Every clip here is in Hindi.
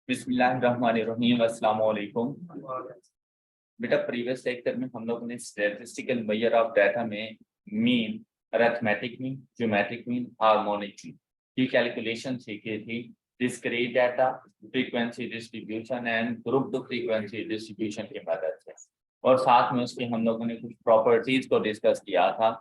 बिस्मिल्लाहिर्रहमानिर्रहीम अस्सलाम वालेकुम। बेटा प्रीवियस लेक्चर में हम लोगों ने स्टैटिस्टिकल मेजर ऑफ डाटा में mean, arithmetic mean, geometric mean, harmonic mean की कैलकुलेशन सीखी थी। Discrete data, frequency distribution and grouped frequency distribution की मदद से, और साथ में उसकी हम लोगों ने कुछ प्रॉपर्टीज को डिस्कस किया था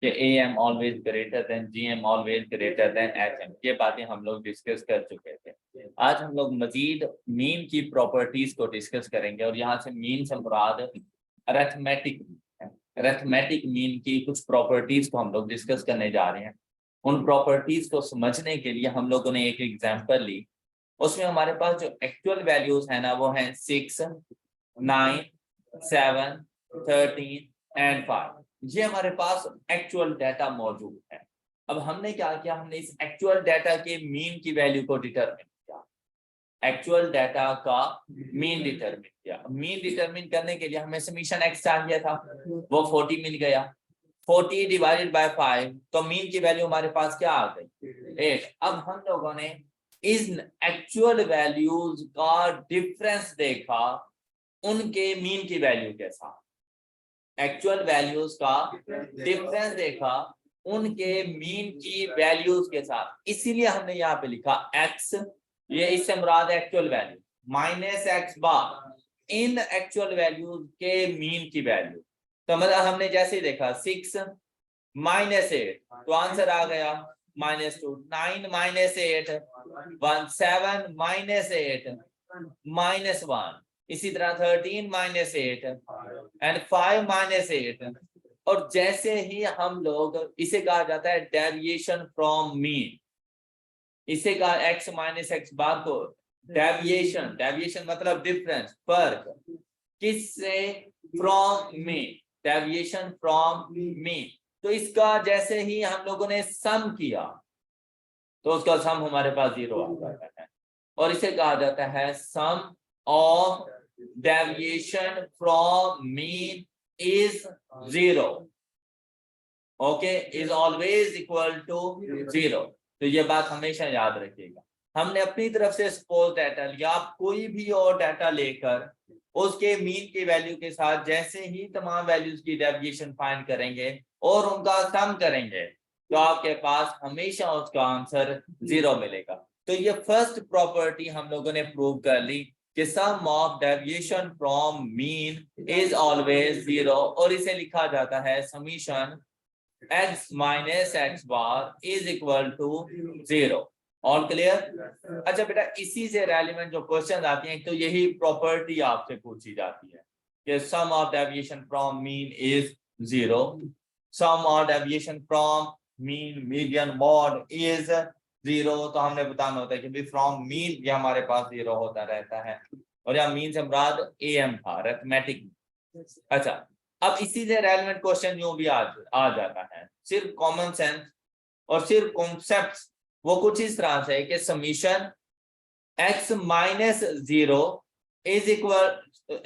कि AM always greater than GM always greater than HM। ये बातें हम लोग डिस्कस कर चुके थे। आज हम लोग मजीद मीन की प्रॉपर्टीज को डिस्कस करेंगे, और यहाँ से मीन से मुराद अरिथमेटिक मीन की कुछ प्रॉपर्टीज को हम लोग डिस्कस करने जा रहे हैं। उन प्रॉपर्टीज को समझने के लिए हम लोगों ने एक एग्जांपल ली। उसमें हमारे पास जो एक्चुअल वैल्यूज है ना, वो हैं 6, 9, 7, 13 एंड 5। ये हमारे पास एक्चुअल डाटा मौजूद है। अब हमने क्या किया, हमने इस एक्चुअल डाटा के मीन की वैल्यू को डिटरमिन किया। एक्चुअल डाटा का मीन डिटरमिन किया। मीन डिटरमिन करने के लिए हमें समीशन एक्स चाहिए था, वो 40 मिल गया। 40 डिवाइडेड बाय 5, तो मीन की वैल्यू हमारे पास क्या आ गई, 8। अब हम लोगों ने इस एक्चुअल वैल्यूज का डिफरेंस देखा उनके मीन की वैल्यू के साथ। एक्चुअल वैल्यूज का डिफरेंस देखा उनके मीन की वैल्यूज के साथ, इसीलिए हमने यहाँ पे लिखा x, ये इससे मुराद actual value, minus X bar इन एक्चुअल वैल्यूज के मीन की वैल्यू। तो मतलब हमने जैसे देखा 6 माइनस 8, तो आंसर आ गया -2। 9 माइनस 8 1, 7 माइनस 8 -1, इसी तरह 13 माइनस 8 एंड 5 माइनस 8। और जैसे ही हम लोग, इसे कहा जाता है डेविएशन फ्रॉम मीन। इसे कहा x माइनस एक्स बार को डेविएशन, डेविएशन मतलब डिफरेंस, फर्क, किससे, from mean, deviation from mean. तो इसका जैसे ही हम लोगों ने सम किया तो उसका सम हमारे पास 0 आ जाता है, और इसे कहा जाता है sum of deviation from mean is 0। Okay, is always equal to 0। तो ये बात हमेशा याद रखिएगा। हमने अपनी तरफ से सपोज डाटा लिया, आप कोई भी और डाटा लेकर उसके मीन की वैल्यू के साथ जैसे ही तमाम वैल्यूज की डेविएशन फाइंड करेंगे और उनका सम करेंगे, तो आपके पास हमेशा उसका आंसर 0 मिलेगा। तो ये फर्स्ट प्रॉपर्टी हम लोगों ने प्रूव कर ली कि sum of deviation from mean is always 0, और इसे लिखा जाता है summation x minus X bar is equal to 0। All clear? अच्छा बेटा, इसी से रेलेवेंट जो क्वेश्चन आती हैं, तो यही प्रॉपर्टी आपसे पूछी जाती है कि sum of deviation from mean is 0, sum of deviation from mean, median, mode is 0। तो हमने बताना होता है कि फ्रॉम मीन ये हमारे पास 0 होता रहता है, और यहाँ मीन से मुराद AM था, अरिथमेटिक। अच्छा, अब इसी से रेलेवेंट क्वेश्चन यूं भी आ जाता है। सिर्फ कॉमन सेंस और सिर्फ कॉन्सेप्ट्स वो कुछ इस तरह से है कि summation x minus 0 is equal,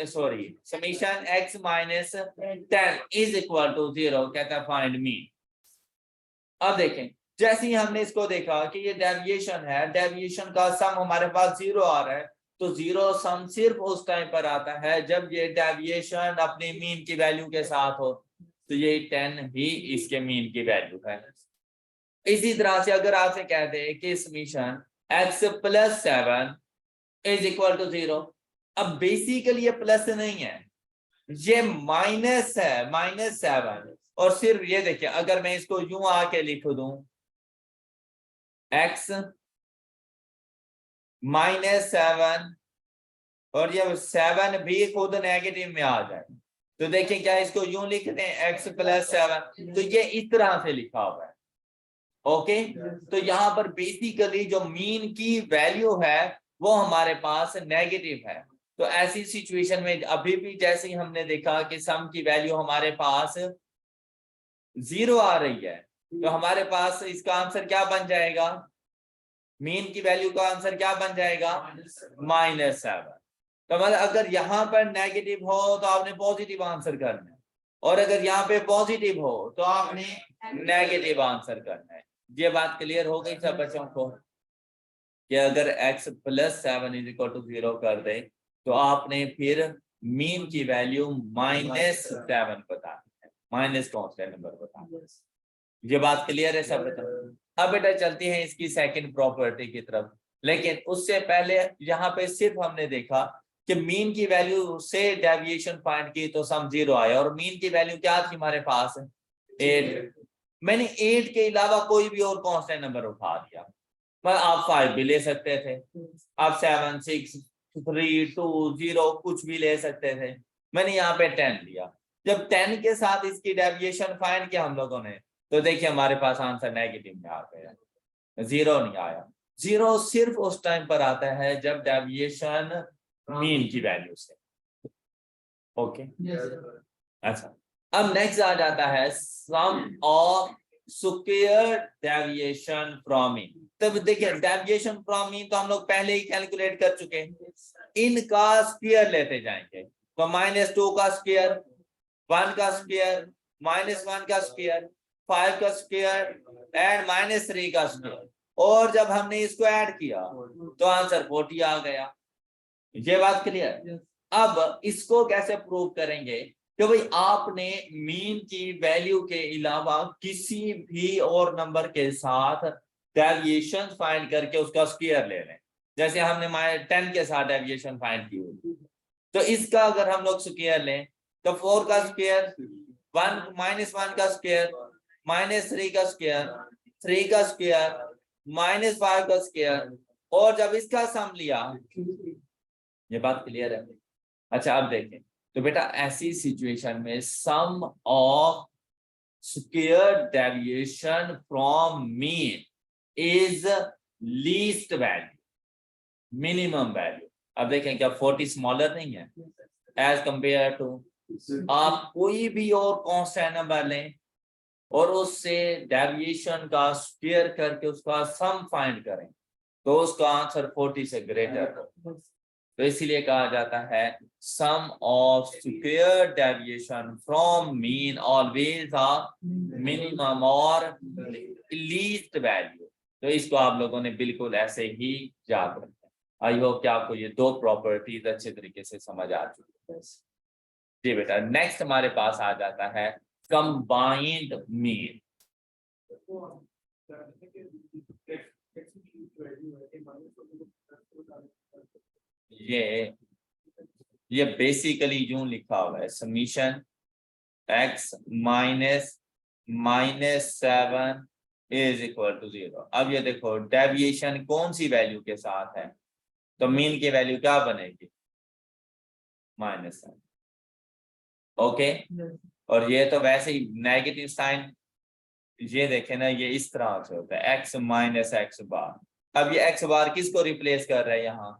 sorry, summation x minus 10 is equal to 0 कहता है फाइंड मीन। अब देखें, जैसे ही हमने इसको देखा कि ये डेविएशन है, डेविएशन का सम हमारे पास 0 आ रहा है, तो 0 सम सिर्फ उस टाइम पर आता है जब ये डेविएशन अपने मीन की वैल्यू के साथ हो। तो ये 10 ही इसके मीन की वैल्यू है। इसी तरह से अगर आपसे कहते हैं कि summation x plus 7 is equal to 0, अब बेसिकली ये प्लस नहीं है, ये माइनस है, -7। और सिर्फ ये देखिए, अगर मैं इसको यूं आके लिख दूं x माइनस 7, और ये 7 भी खुद नेगेटिव में आ जाए, तो देखिए क्या इसको यूं लिखते हैं x प्लस 7, तो ये इस तरह से लिखा हुआ है। ओके, तो यहाँ पर बेसिकली जो मीन की वैल्यू है वो हमारे पास नेगेटिव है। तो ऐसी सिचुएशन में अभी भी जैसे ही हमने देखा कि सम की वैल्यू हमारे पास 0 आ रही है, तो हमारे पास इसका आंसर क्या बन जाएगा, मीन की वैल्यू का आंसर क्या बन जाएगा, -7। तो मतलब अगर यहाँ पर नेगेटिव हो तो आपने पॉजिटिव आंसर करना है, और अगर यहाँ पे पॉजिटिव हो तो आपने नेगेटिव आंसर करना है। ये बात क्लियर हो गई सब बच्चों को? कि अगर x + 7 = 0 कर दे तो आपने फिर मीन की वैल्यू -7 बतानी है, माइनस कांस्टेंट नंबर बताना। ये बात क्लियर है सब बेटा? अब बेटा चलती है इसकी सेकंड प्रॉपर्टी की तरफ, लेकिन उससे पहले यहाँ पे सिर्फ हमने देखा कि मीन की वैल्यू से डेविएशन फाइंड की तो सम 0 आया, और मीन की वैल्यू क्या थी हमारे पास? 8। मैंने 8 के अलावा कोई भी और कांस्टेंट नंबर उठा दिया, पर आप 5 भी ले सकते थे, आप 7, 6, 3, 2, 0 कुछ भी ले सकते थे। मैंने यहाँ पे 10 लिया। जब 10 के साथ इसकी डेविएशन फाइंड किया हम लोगों ने, तो देखिए हमारे पास आंसर नेगेटिव में आ गया, 0 नहीं आया। 0 सिर्फ उस टाइम पर आता है जब डेविएशन मीन की वैल्यू से। ओके अच्छा, अब नेक्स्ट आ जाता है sum of square deviation from mean. तब देखिए डेविएशन फ्रॉम मीन तो हम लोग पहले ही कैलकुलेट कर चुके हैं, इनका स्क्वायर लेते जाएंगे। तो -2 का स्क्वायर, 1 का स्क्वायर, -1 का स्क्वायर, 5 का स्क्वायर एंड -3 का स्क्वायर, और जब हमने इसको ऐड किया तो आंसर 40 आ गया। ये बात क्लियर? अब इसको कैसे प्रूव करेंगे कि भाई आपने मीन की वैल्यू के अलावा किसी भी और नंबर के साथ डेविएशन फाइंड करके उसका स्क्वायर ले लें। जैसे हमने 10 के साथ डेविएशन फाइंड की हुई, तो इसका अगर हम लोग स्क्वायर लें तो 4 का स्क्वायर, 1 का स्क्वायर, -3 का स्क्वायर, 3 का स्क्वायर, -5 का स्क्वायर, और जब इसका सम लिया। ये बात क्लियर है? अच्छा अब देखें तो बेटा ऐसी सिचुएशन में sum of square deviation from mean is least value, minimum value. अब देखें क्या 40 स्मॉलर नहीं है एज कंपेयर टू, आप कोई भी और कांस्टेंट नंबर लें और उससे डेविएशन का स्क्वायर करके उसका सम फाइंड करें तो उसका आंसर 40 से ग्रेटर हो। तो इसीलिए कहा जाता है sum of square deviation from mean always a minimum और लीस्ट वैल्यू। तो इसको आप लोगों ने बिल्कुल ऐसे ही याद रखना। आई होप कि आपको ये दो प्रॉपर्टीज अच्छे तरीके से समझ आ चुकी है। जी बेटा, नेक्स्ट हमारे पास आ जाता है कंबाइंड मीन। ये बेसिकली यूं लिखा हुआ है समीशन x -7 = 0। अब ये देखो डेविएशन कौन सी वैल्यू के साथ है, तो मीन की वैल्यू क्या बनेगी? -7। ओके, और ये तो वैसे ही नेगेटिव साइन, ये देखे ना, ये इस तरह से होता है x - x बार। अब ये x बार किसको रिप्लेस कर रहा है? यहाँ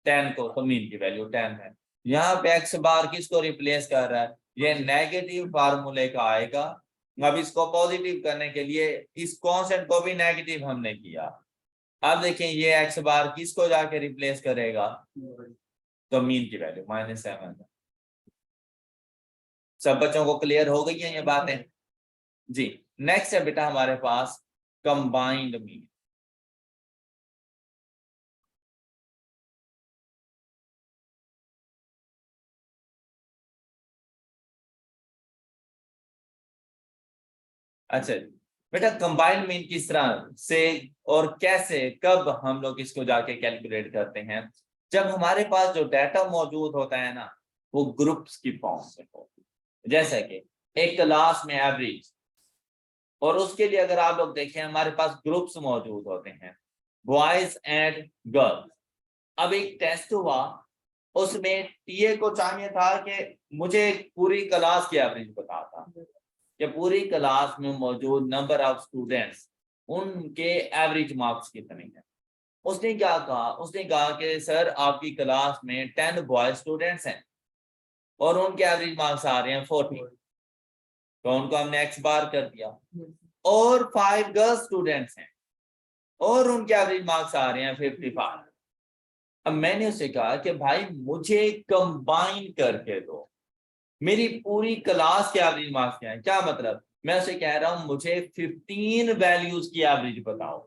10 को, तो मीन की वैल्यू 10 है। यहाँ पे x बार किसको रिप्लेस कर रहा है? ये नेगेटिव फार्मूले का आएगा। अब इसको पॉजिटिव करने के लिए इस कांस्टेंट को भी नेगेटिव हमने किया। अब देखें ये x बार किसको जाके रिप्लेस करेगा? तो मीन की वैल्यू -7 है। सब बच्चों को क्लियर हो गई है ये बातें? जी, नेक्स्ट है बेटा हमारे पास कंबाइंड मीन। अच्छा बेटा, कंबाइंड मीन किस तरह से और कैसे कब हम लोग इसको जाके कैलकुलेट करते हैं? जब हमारे पास जो डाटा मौजूद होता है ना, वो ग्रुप्स की फॉर्म में हो। जैसे कि एक क्लास में एवरेज, और उसके लिए अगर आप लोग देखें हमारे पास ग्रुप्स मौजूद होते हैं, बॉयज एंड गर्ल्स। अब एक टेस्ट हुआ, उसमें टीए को चाहिए था कि मुझे पूरी क्लास की एवरेज बता था कि पूरी क्लास में मौजूद नंबर ऑफ स्टूडेंट्स, उनके एवरेज मार्क्स कितने हैं। उसने क्या कहा? उसने कहा कि सर आपकी क्लास में 10 बॉय स्टूडेंट्स हैं और उनके एवरेज मार्क्स आ रहे हैं 40, तो उनको हमने x बार कर दिया। और 5 गर्ल स्टूडेंट्स हैं और उनके एवरेज मार्क्स आ रहे हैं 55। अब मैंने उससे कहा कि भाई मुझे कंबाइन करके दो, मेरी पूरी क्लास के एवरेज मार्क्स क्या है। क्या मतलब? मैं उसे कह रहा हूं मुझे 15 वैल्यूज की एवरेज बताओ।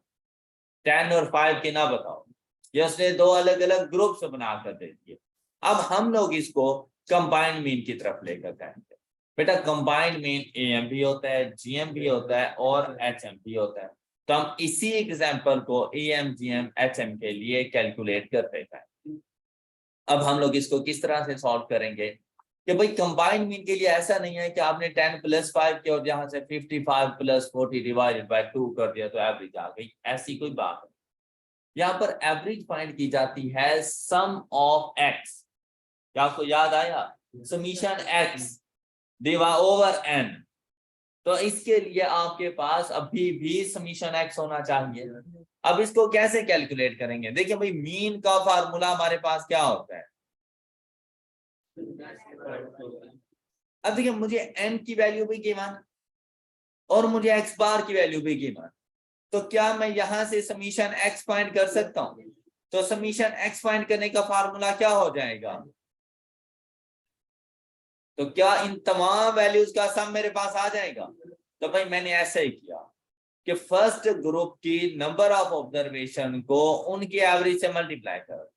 10 और 5 की ना बताओ, ये उसने दो अलग अलग ग्रुप्स बना कर दे दिए। अब हम लोग इसको कंबाइंड मीन की तरफ लेकर जाएंगे। बेटा कंबाइंड मीन एएम भी होता है, जीएम भी होता है और एचएम भी होता है। तो हम इसी एग्जांपल को एएम जीएम एचएम के लिए कैलकुलेट करते हैं। अब हम लोग इसको किस तरह से सॉल्व करेंगे कि भाई कंबाइंड मीन के लिए ऐसा नहीं है कि आपने 10 + 5 किया और यहाँ से 55 + 40 डिवाइडेड बाय 2 कर दिया तो एवरेज आ गई, ऐसी कोई बात नहीं। यहाँ पर एवरेज फाइंड की जाती है सम ऑफ एक्स। क्या आपको याद आया? Summation x divide over n. तो इसके लिए आपके पास अभी भी समीशन एक्स होना चाहिए। अब इसको कैसे कैलकुलेट करेंगे? देखिए भाई मीन का फार्मूला हमारे पास क्या होता है? अब देखिए मुझे एन की वैल्यू भी गिवन और मुझे एक्स बार की वैल्यू भी गिवन, तो क्या मैं यहां से समीशन एक्स फाइंड कर सकता हूं? तो समीशन एक्स फाइंड करने का फार्मूला क्या हो जाएगा? तो क्या इन तमाम वैल्यूज का सम मेरे पास आ जाएगा? तो भाई मैंने ऐसा ही किया कि फर्स्ट ग्रुप की नंबर ऑफ ऑब्जर्वेशन को उनकी एवरेज से मल्टीप्लाई कर।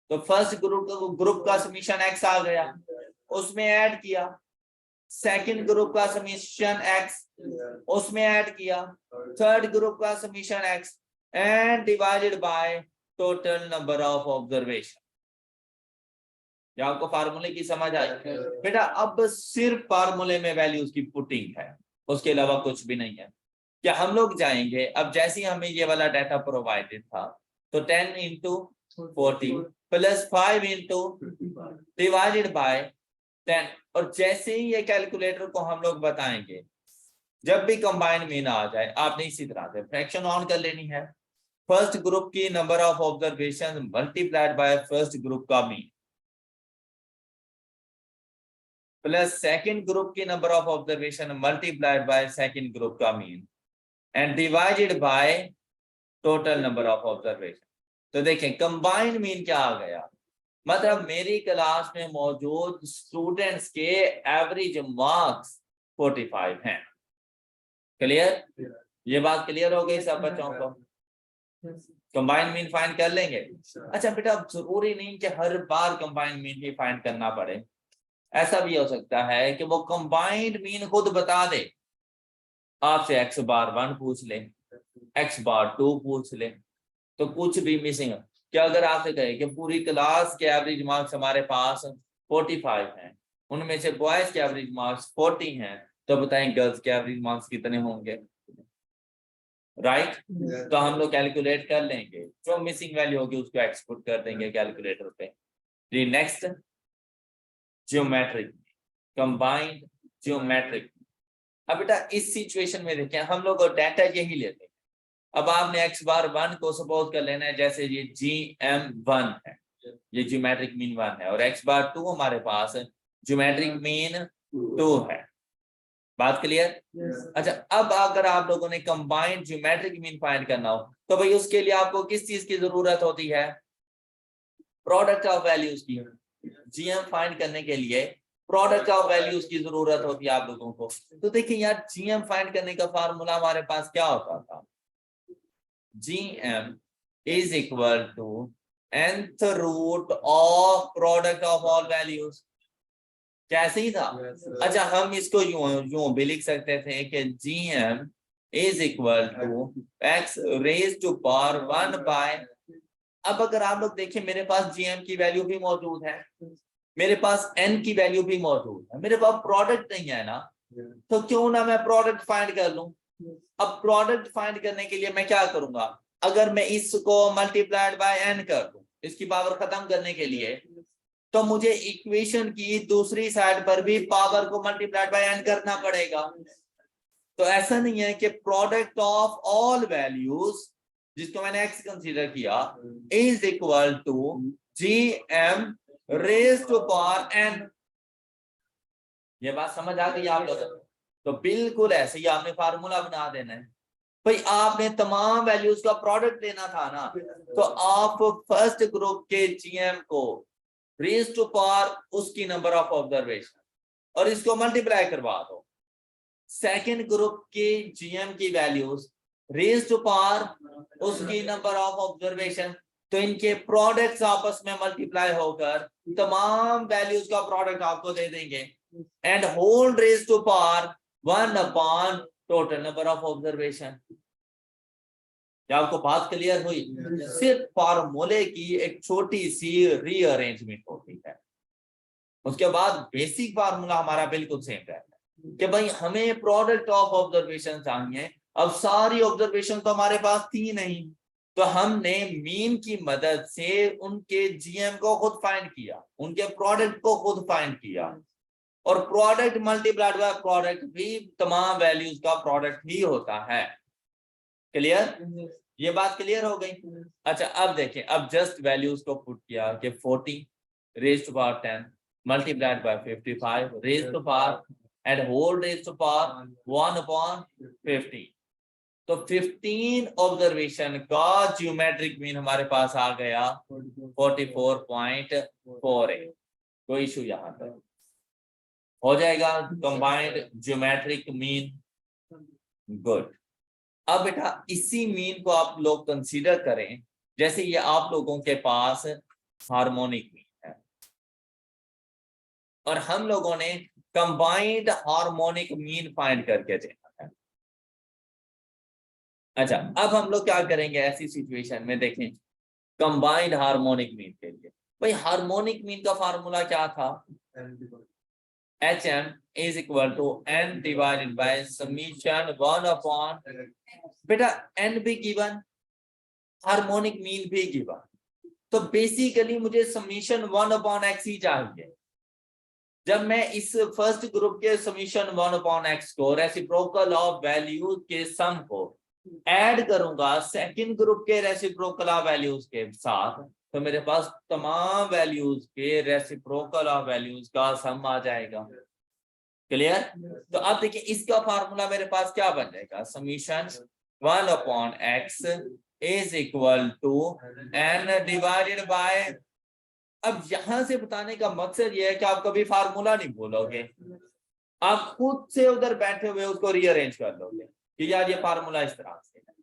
तो फर्स्ट ग्रुप का समीशन एक्स आ गया, उसमें ऐड किया। सेकंड ग्रुप का समीशन एक्स, उसमें ऐड किया। थर्ड ग्रुप का summation x and divided by total number of observation. क्या आपको फार्मूले की समझ आई? बेटा अब सिर्फ फार्मूले में वैल्यूज की पुटिंग है, उसके अलावा कुछ भी नहीं है। क्या हम लोग जाएंगे, अब जैसे ही हमें ये वाला डाटा प्रोवाइडेड था तो 10 × 40 + 5 × डिवाइडेड बाय 10, और जैसे ही ये कैलकुलेटर को हम लोग बताएंगे जब भी कंबाइंड मीन आ जाए आपने इसी तरह से फ्रैक्शन ऑन कर लेनी है। फर्स्ट ग्रुप की number of observation multiplied by first group का मीन प्लस सेकंड ग्रुप की number of observation multiplied by second group का mean and divided by total number of observation. तो देखें कंबाइंड मीन क्या आ गया, मतलब मेरी क्लास में मौजूद स्टूडेंट्स के एवरेज मार्क्स 45 हैं। क्लियर? ये बात क्लियर हो गई सब बच्चों को? कंबाइंड मीन फाइंड कर लेंगे। अच्छा बेटा अब जरूरी नहीं कि हर बार कंबाइंड मीन ही फाइंड करना पड़े, ऐसा भी हो सकता है कि वो कंबाइंड मीन खुद बता दे, आपसे x बार 1 पूछ ले, x बार 2 पूछ ले, तो कुछ भी मिसिंग है क्या? अगर आपसे कहे कि पूरी क्लास के एवरेज मार्क्स हमारे पास 45 हैं, उनमें से बॉयज के एवरेज मार्क्स 40 हैं, तो बताएं गर्ल्स के एवरेज मार्क्स कितने होंगे? राइट? तो हम लोग कैलकुलेट कर लेंगे, जो मिसिंग वैल्यू होगी उसको एक्सपोर्ट कर देंगे कैलकुलेटर पे। Next geometric, combined geometric. अब बेटा इस सिचुएशन में देखें हम लोग डाटा यही लेते हैं। अब आपने x बार 1 को सपोज कर लेना है, जैसे ये GM1 है, ये ज्योमेट्रिक मीन 1 है, और x बार 2 हमारे पास ज्योमेट्रिक मीन 2 है। बात क्लियर? अच्छा अब अगर आप लोगों ने कंबाइंड ज्योमेट्रिक मीन फाइंड करना हो तो भाई उसके लिए आपको किस चीज की जरूरत होती है? प्रोडक्ट ऑफ वैल्यूज की। जीएम फाइंड करने के लिए प्रोडक्ट ऑफ वैल्यूज की जरूरत होती है आप लोगों को। तो देखिए यार जीएम फाइंड करने का फार्मूला हमारे पास क्या होता था? GM is equal to nth root of product of all values। कैसे ही था? अच्छा हम इसको यूं भी लिख सकते थे कि GM is equal to x raised to power 1 by। अब अगर आप लोग देखें मेरे पास GM की वैल्यू भी मौजूद है, मेरे पास n की वैल्यू भी मौजूद है, मेरे पास प्रोडक्ट नहीं है ना, तो क्यों ना मैं प्रोडक्ट फाइंड कर लूं। अब प्रोडक्ट फाइंड करने के लिए मैं क्या करूंगा, अगर मैं इसको मल्टीप्लाइड बाय n कर दूं इसकी पावर खत्म करने के लिए, तो मुझे इक्वेशन की दूसरी साइड पर भी पावर को मल्टीप्लाइड बाय n करना पड़ेगा। तो ऐसा नहीं है कि प्रोडक्ट ऑफ ऑल वैल्यूज जिसको मैंने x कंसीडर किया is equal to GM raise to power n। ये बात समझ आ गई आप लोगों को? तो बिल्कुल ऐसे ही आपने फार्मूला बना देना है। भाई आपने तमाम वैल्यूज का प्रोडक्ट लेना था ना, तो आप फर्स्ट ग्रुप के जीएम को रेज टू पावर उसकी नंबर ऑफ ऑब्जर्वेशन और इसको मल्टीप्लाई करवा दो। सेकंड ग्रुप के जीएम की वैल्यूज रेज टू पावर उसकी नंबर ऑफ ऑब्जर्वेशन, तो इनके प्रोडक्ट्स आपस में मल्टीप्लाई होकर तमाम वैल्यूज का प्रोडक्ट आपको दे देंगे, and whole raise to power 1 upon total number of observation. क्या आपको बात क्लियर हुई? सिर्फ फार्मूले की एक छोटी सी रीअरेंजमेंट होती है, उसके बाद बेसिक फार्मूला हमारा बिल्कुल सेम रहता है कि भाई हमें प्रोडक्ट ऑफ ऑब्जर्वेशन चाहिए। अब सारी ऑब्जर्वेशन तो हमारे पास थी नहीं, तो हमने मीन की मदद से उनके जीएम को खुद फाइंड किया, उनके प्रोडक्ट को खुद फाइंड किया, और प्रोडक्ट मल्टीप्लाइड बाय प्रोडक्ट भी तमाम वैल्यूज का प्रोडक्ट ही होता है। क्लियर? ये बात क्लियर हो गई? अच्छा अब देखें, अब जस्ट वैल्यूज को पुट किया कि 40 raise to power 10 multiplied by 55 raise to power and whole raise to power 1 upon 50, तो 15 ऑब्जर्वेशन का ज्योमेट्रिक मीन हमारे पास आ गया 44.48। कोई इशू यहां पर हो जाएगा कंबाइंड ज्योमेट्रिक मीन? गुड। अब बेटा इसी मीन को आप लोग कंसीडर करें, जैसे ये आप लोगों के पास हार्मोनिक मीन है और हम लोगों ने कंबाइंड हार्मोनिक मीन फाइंड करके देना है। अच्छा अब हम लोग क्या करेंगे ऐसी सिचुएशन में, देखें कंबाइंड हार्मोनिक मीन के लिए भाई हार्मोनिक मीन का फार्मूला क्या था? HM is equal to n divided by summation 1 upon, बेटा n भी गिवन, हार्मोनिक मीन भी गिवन, तो बेसिकली मुझे समीशन 1 अपॉन x ही चाहिए। जब मैं इस फर्स्ट ग्रुप के समीशन 1 अपॉन x को रेसिप्रोकल ऑफ वैल्यूज के सम को ऐड करूंगा सेकंड ग्रुप के रेसिप्रोकल ऑफ वैल्यूज के साथ, तो मेरे पास तमाम वैल्यूज के रेसिप्रोकल ऑफ वैल्यूज का सम आ जाएगा। क्लियर? तो अब देखिए इसका फार्मूला मेरे पास क्या बन जाएगा, summation 1 upon x is equal to n divided by, अब यहां से बताने का मकसद ये है कि आप कभी फार्मूला नहीं बोलोगे, आप खुद से उधर बैठे हुए उसको रीअरेंज कर लोगे कि यार ये फार्मूला इस तरह से है।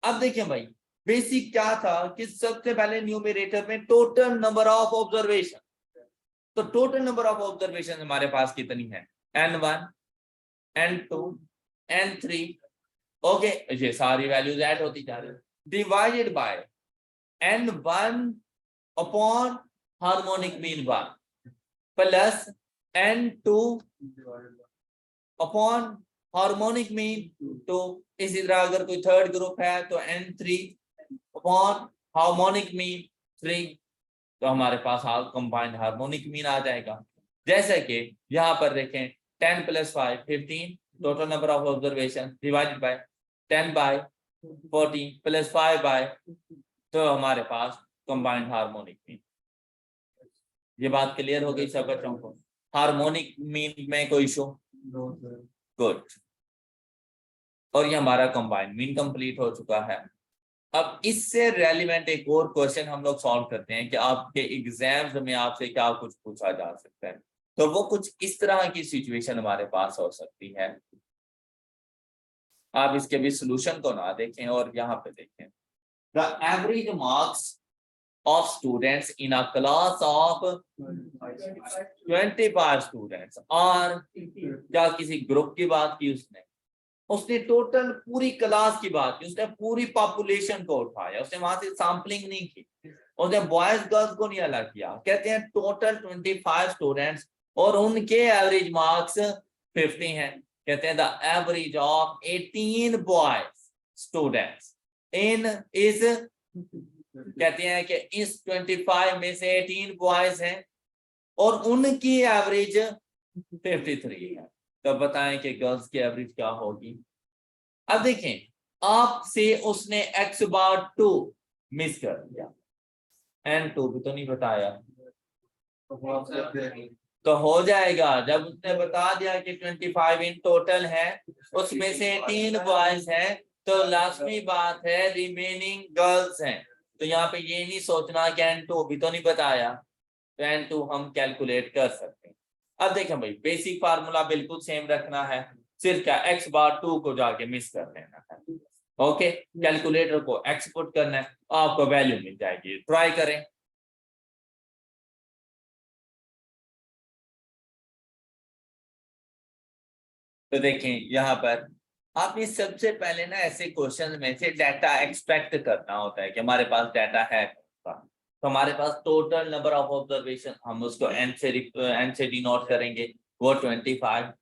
अब देखिए भाई बेसिक क्या था कि सबसे पहले न्यूमरेटर में टोटल नंबर ऑफ ऑब्जर्वेशन, तो टोटल नंबर ऑफ ऑब्जर्वेशन हमारे पास कितनी है, n1 n2 n3, ओके ये सारी वैल्यूज ऐड होती जा रही है, divided by n1 upon harmonic mean 1 plus n2 upon harmonic mean 2, इसी तरह अगर कोई थर्ड ग्रुप है तो n3 अपॉन हार्मोनिक मीन 3, तो हमारे पास कंबाइंड हार्मोनिक मीन आ जाएगा। जैसे कि यहाँ पर देखें 10 + 5 15 total number of observation divided by 10 by 14 + 5 by, तो हमारे पास कंबाइंड हार्मोनिक मीन। ये बात क्लियर हो गई सब बच्चों को? हार्मोनिक मीन में कोई इशू? गुड। और ये हमारा कंबाइंड मीन कंप्लीट हो चुका है। अब इससे रेलिवेंट एक और क्वेश्चन हम लोग सॉल्व करते हैं कि आपके एग्जाम्स में आपसे क्या कुछ पूछा जा सकता है, तो वो कुछ इस तरह की सिचुएशन हमारे पास हो सकती है। आप इसके भी सॉल्यूशन को ना देखें और यहाँ पे देखें, the average marks of students in a class of 25 students, और क्या किसी ग्रुप की बात की उसने टोटल पूरी क्लास की बात की, उसने पूरी पॉपुलेशन को उठाया, उसने वहां से सैंपलिंग नहीं की, उसने बॉयज गर्ल्स को नहीं अलग किया। कहते हैं टोटल 25 स्टूडेंट्स और उनके एवरेज मार्क्स 50 हैं। कहते हैं the average of 18 boys students in is, कहते हैं कि इस 25 में से 18 बॉयज हैं और उनकी एवरेज 53 है, तो बताएं कि गर्ल्स की एवरेज क्या होगी। अब देखें आपसे उसने x/2 मिस कर दिया, n2 भी तो नहीं बताया, तो हो जाएगा जब उसने बता दिया कि 25 इन टोटल है, उसमें से 18 बॉयज हैं, तो लाजमी बात है रिमेनिंग गर्ल्स हैं, तो यहाँ पे ये नहीं सोचना कि n2 भी तो नहीं बताया, तो n2 हम कैलकुलेट कर सकते हैं। अब देखें भाई बेसिक फार्मूला बिल्कुल सेम रखना है, सिर्फ क्या x/2 को जाके मिस कर लेना है, ओके, कैलकुलेटर को एक्सपोर्ट करना है, आपको वैल्यू मिल जाएगी, ट्राई करें। तो देखें यहाँ पर आपने सबसे पहले ना ऐसे क्वेश्चन में से डाटा एक्सपेक्ट करना होता है कि हमारे पास डाटा है, तो हमारे पास टोटल नंबर ऑफ ऑब्जर्वेशन, हम उसको एन से डिनोट करेंगे, वो 25,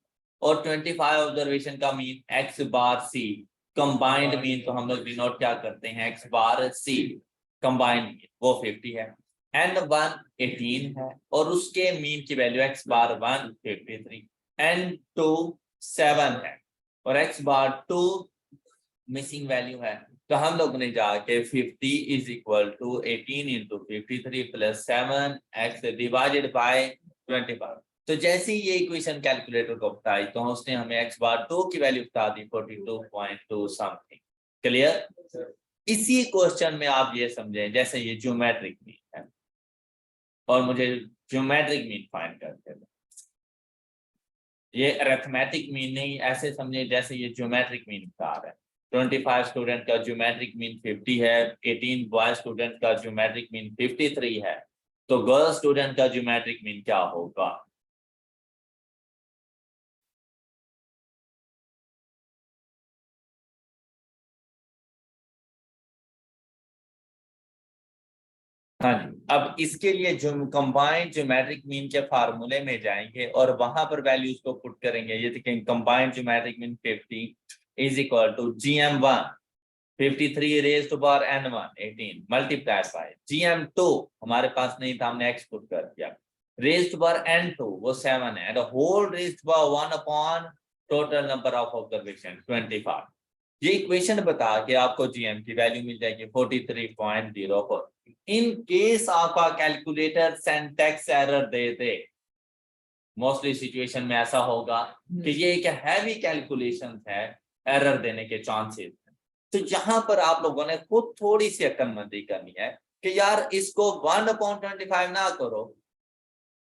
और 25 ऑब्जर्वेशन का मीन एक्स बार सी, कंबाइंड मीन तो हम लोग डिनोट क्या करते हैं, एक्स बार सी, कंबाइंड मीन वो 50 है, n1 18 है, और उसके मीन की वैल्यू एक्स बार 1 53, n2 7 है, और एक्स बार 2 मिसिंग वैल्यू है। तो हम लोग ने जाके 50 is equal to 18 into 53 plus 7 x divided by 25। तो जैसे ही ये इक्वेशन कैलकुलेटर को बताई तो उसने हमें एक्स बार 2 की वैल्यू बता दी 42.2 समथिंग। क्लियर? इसी क्वेश्चन में आप ये समझें जैसे ये ज्योमेट्रिक मीन है और मुझे ज्योमेट्रिक मीन फाइंड करते हैं, ये अरिथमेटिक मीन नहीं, ऐसे समझे जैसे ये ज्योमेट्रिक मीन बता रहा है। 25 स्टूडेंट का ज्योमेट्रिक मीन 50 है, 18 बॉय स्टूडेंट का ज्योमेट्रिक मीन 53 है, तो गर्ल स्टूडेंट का ज्योमेट्रिक मीन क्या होगा? हाँ जी, अब इसके लिए जो कंबाइंड ज्योमेट्रिक मीन के फार्मूले में जाएंगे और वहां पर वैल्यूज को पुट करेंगे। ये देखें, combined geometric mean 50 is equal to GM1 53 raise to power n1 18 multiplied by GM2, हमारे पास नहीं था, हमने एक्स पुट कर दिया, रेज टू पावर n2 वो 7 है, and whole raise to power 1 upon total number of observation 25। ये इक्वेशन बता के आपको GM की वैल्यू मिल जाएगी 43.04। इन केस आपका कैलकुलेटर सिंटैक्स एरर दे दे, मोस्टली सिचुएशन में ऐसा होगा कि ये एक हैवी कैलकुलेशन है, एरर देने के चांसेस। तो यहाँ पर आप लोगों ने खुद थोड़ी सी अक्लमंदी करनी है कि यार इसको 1/25 ना करो,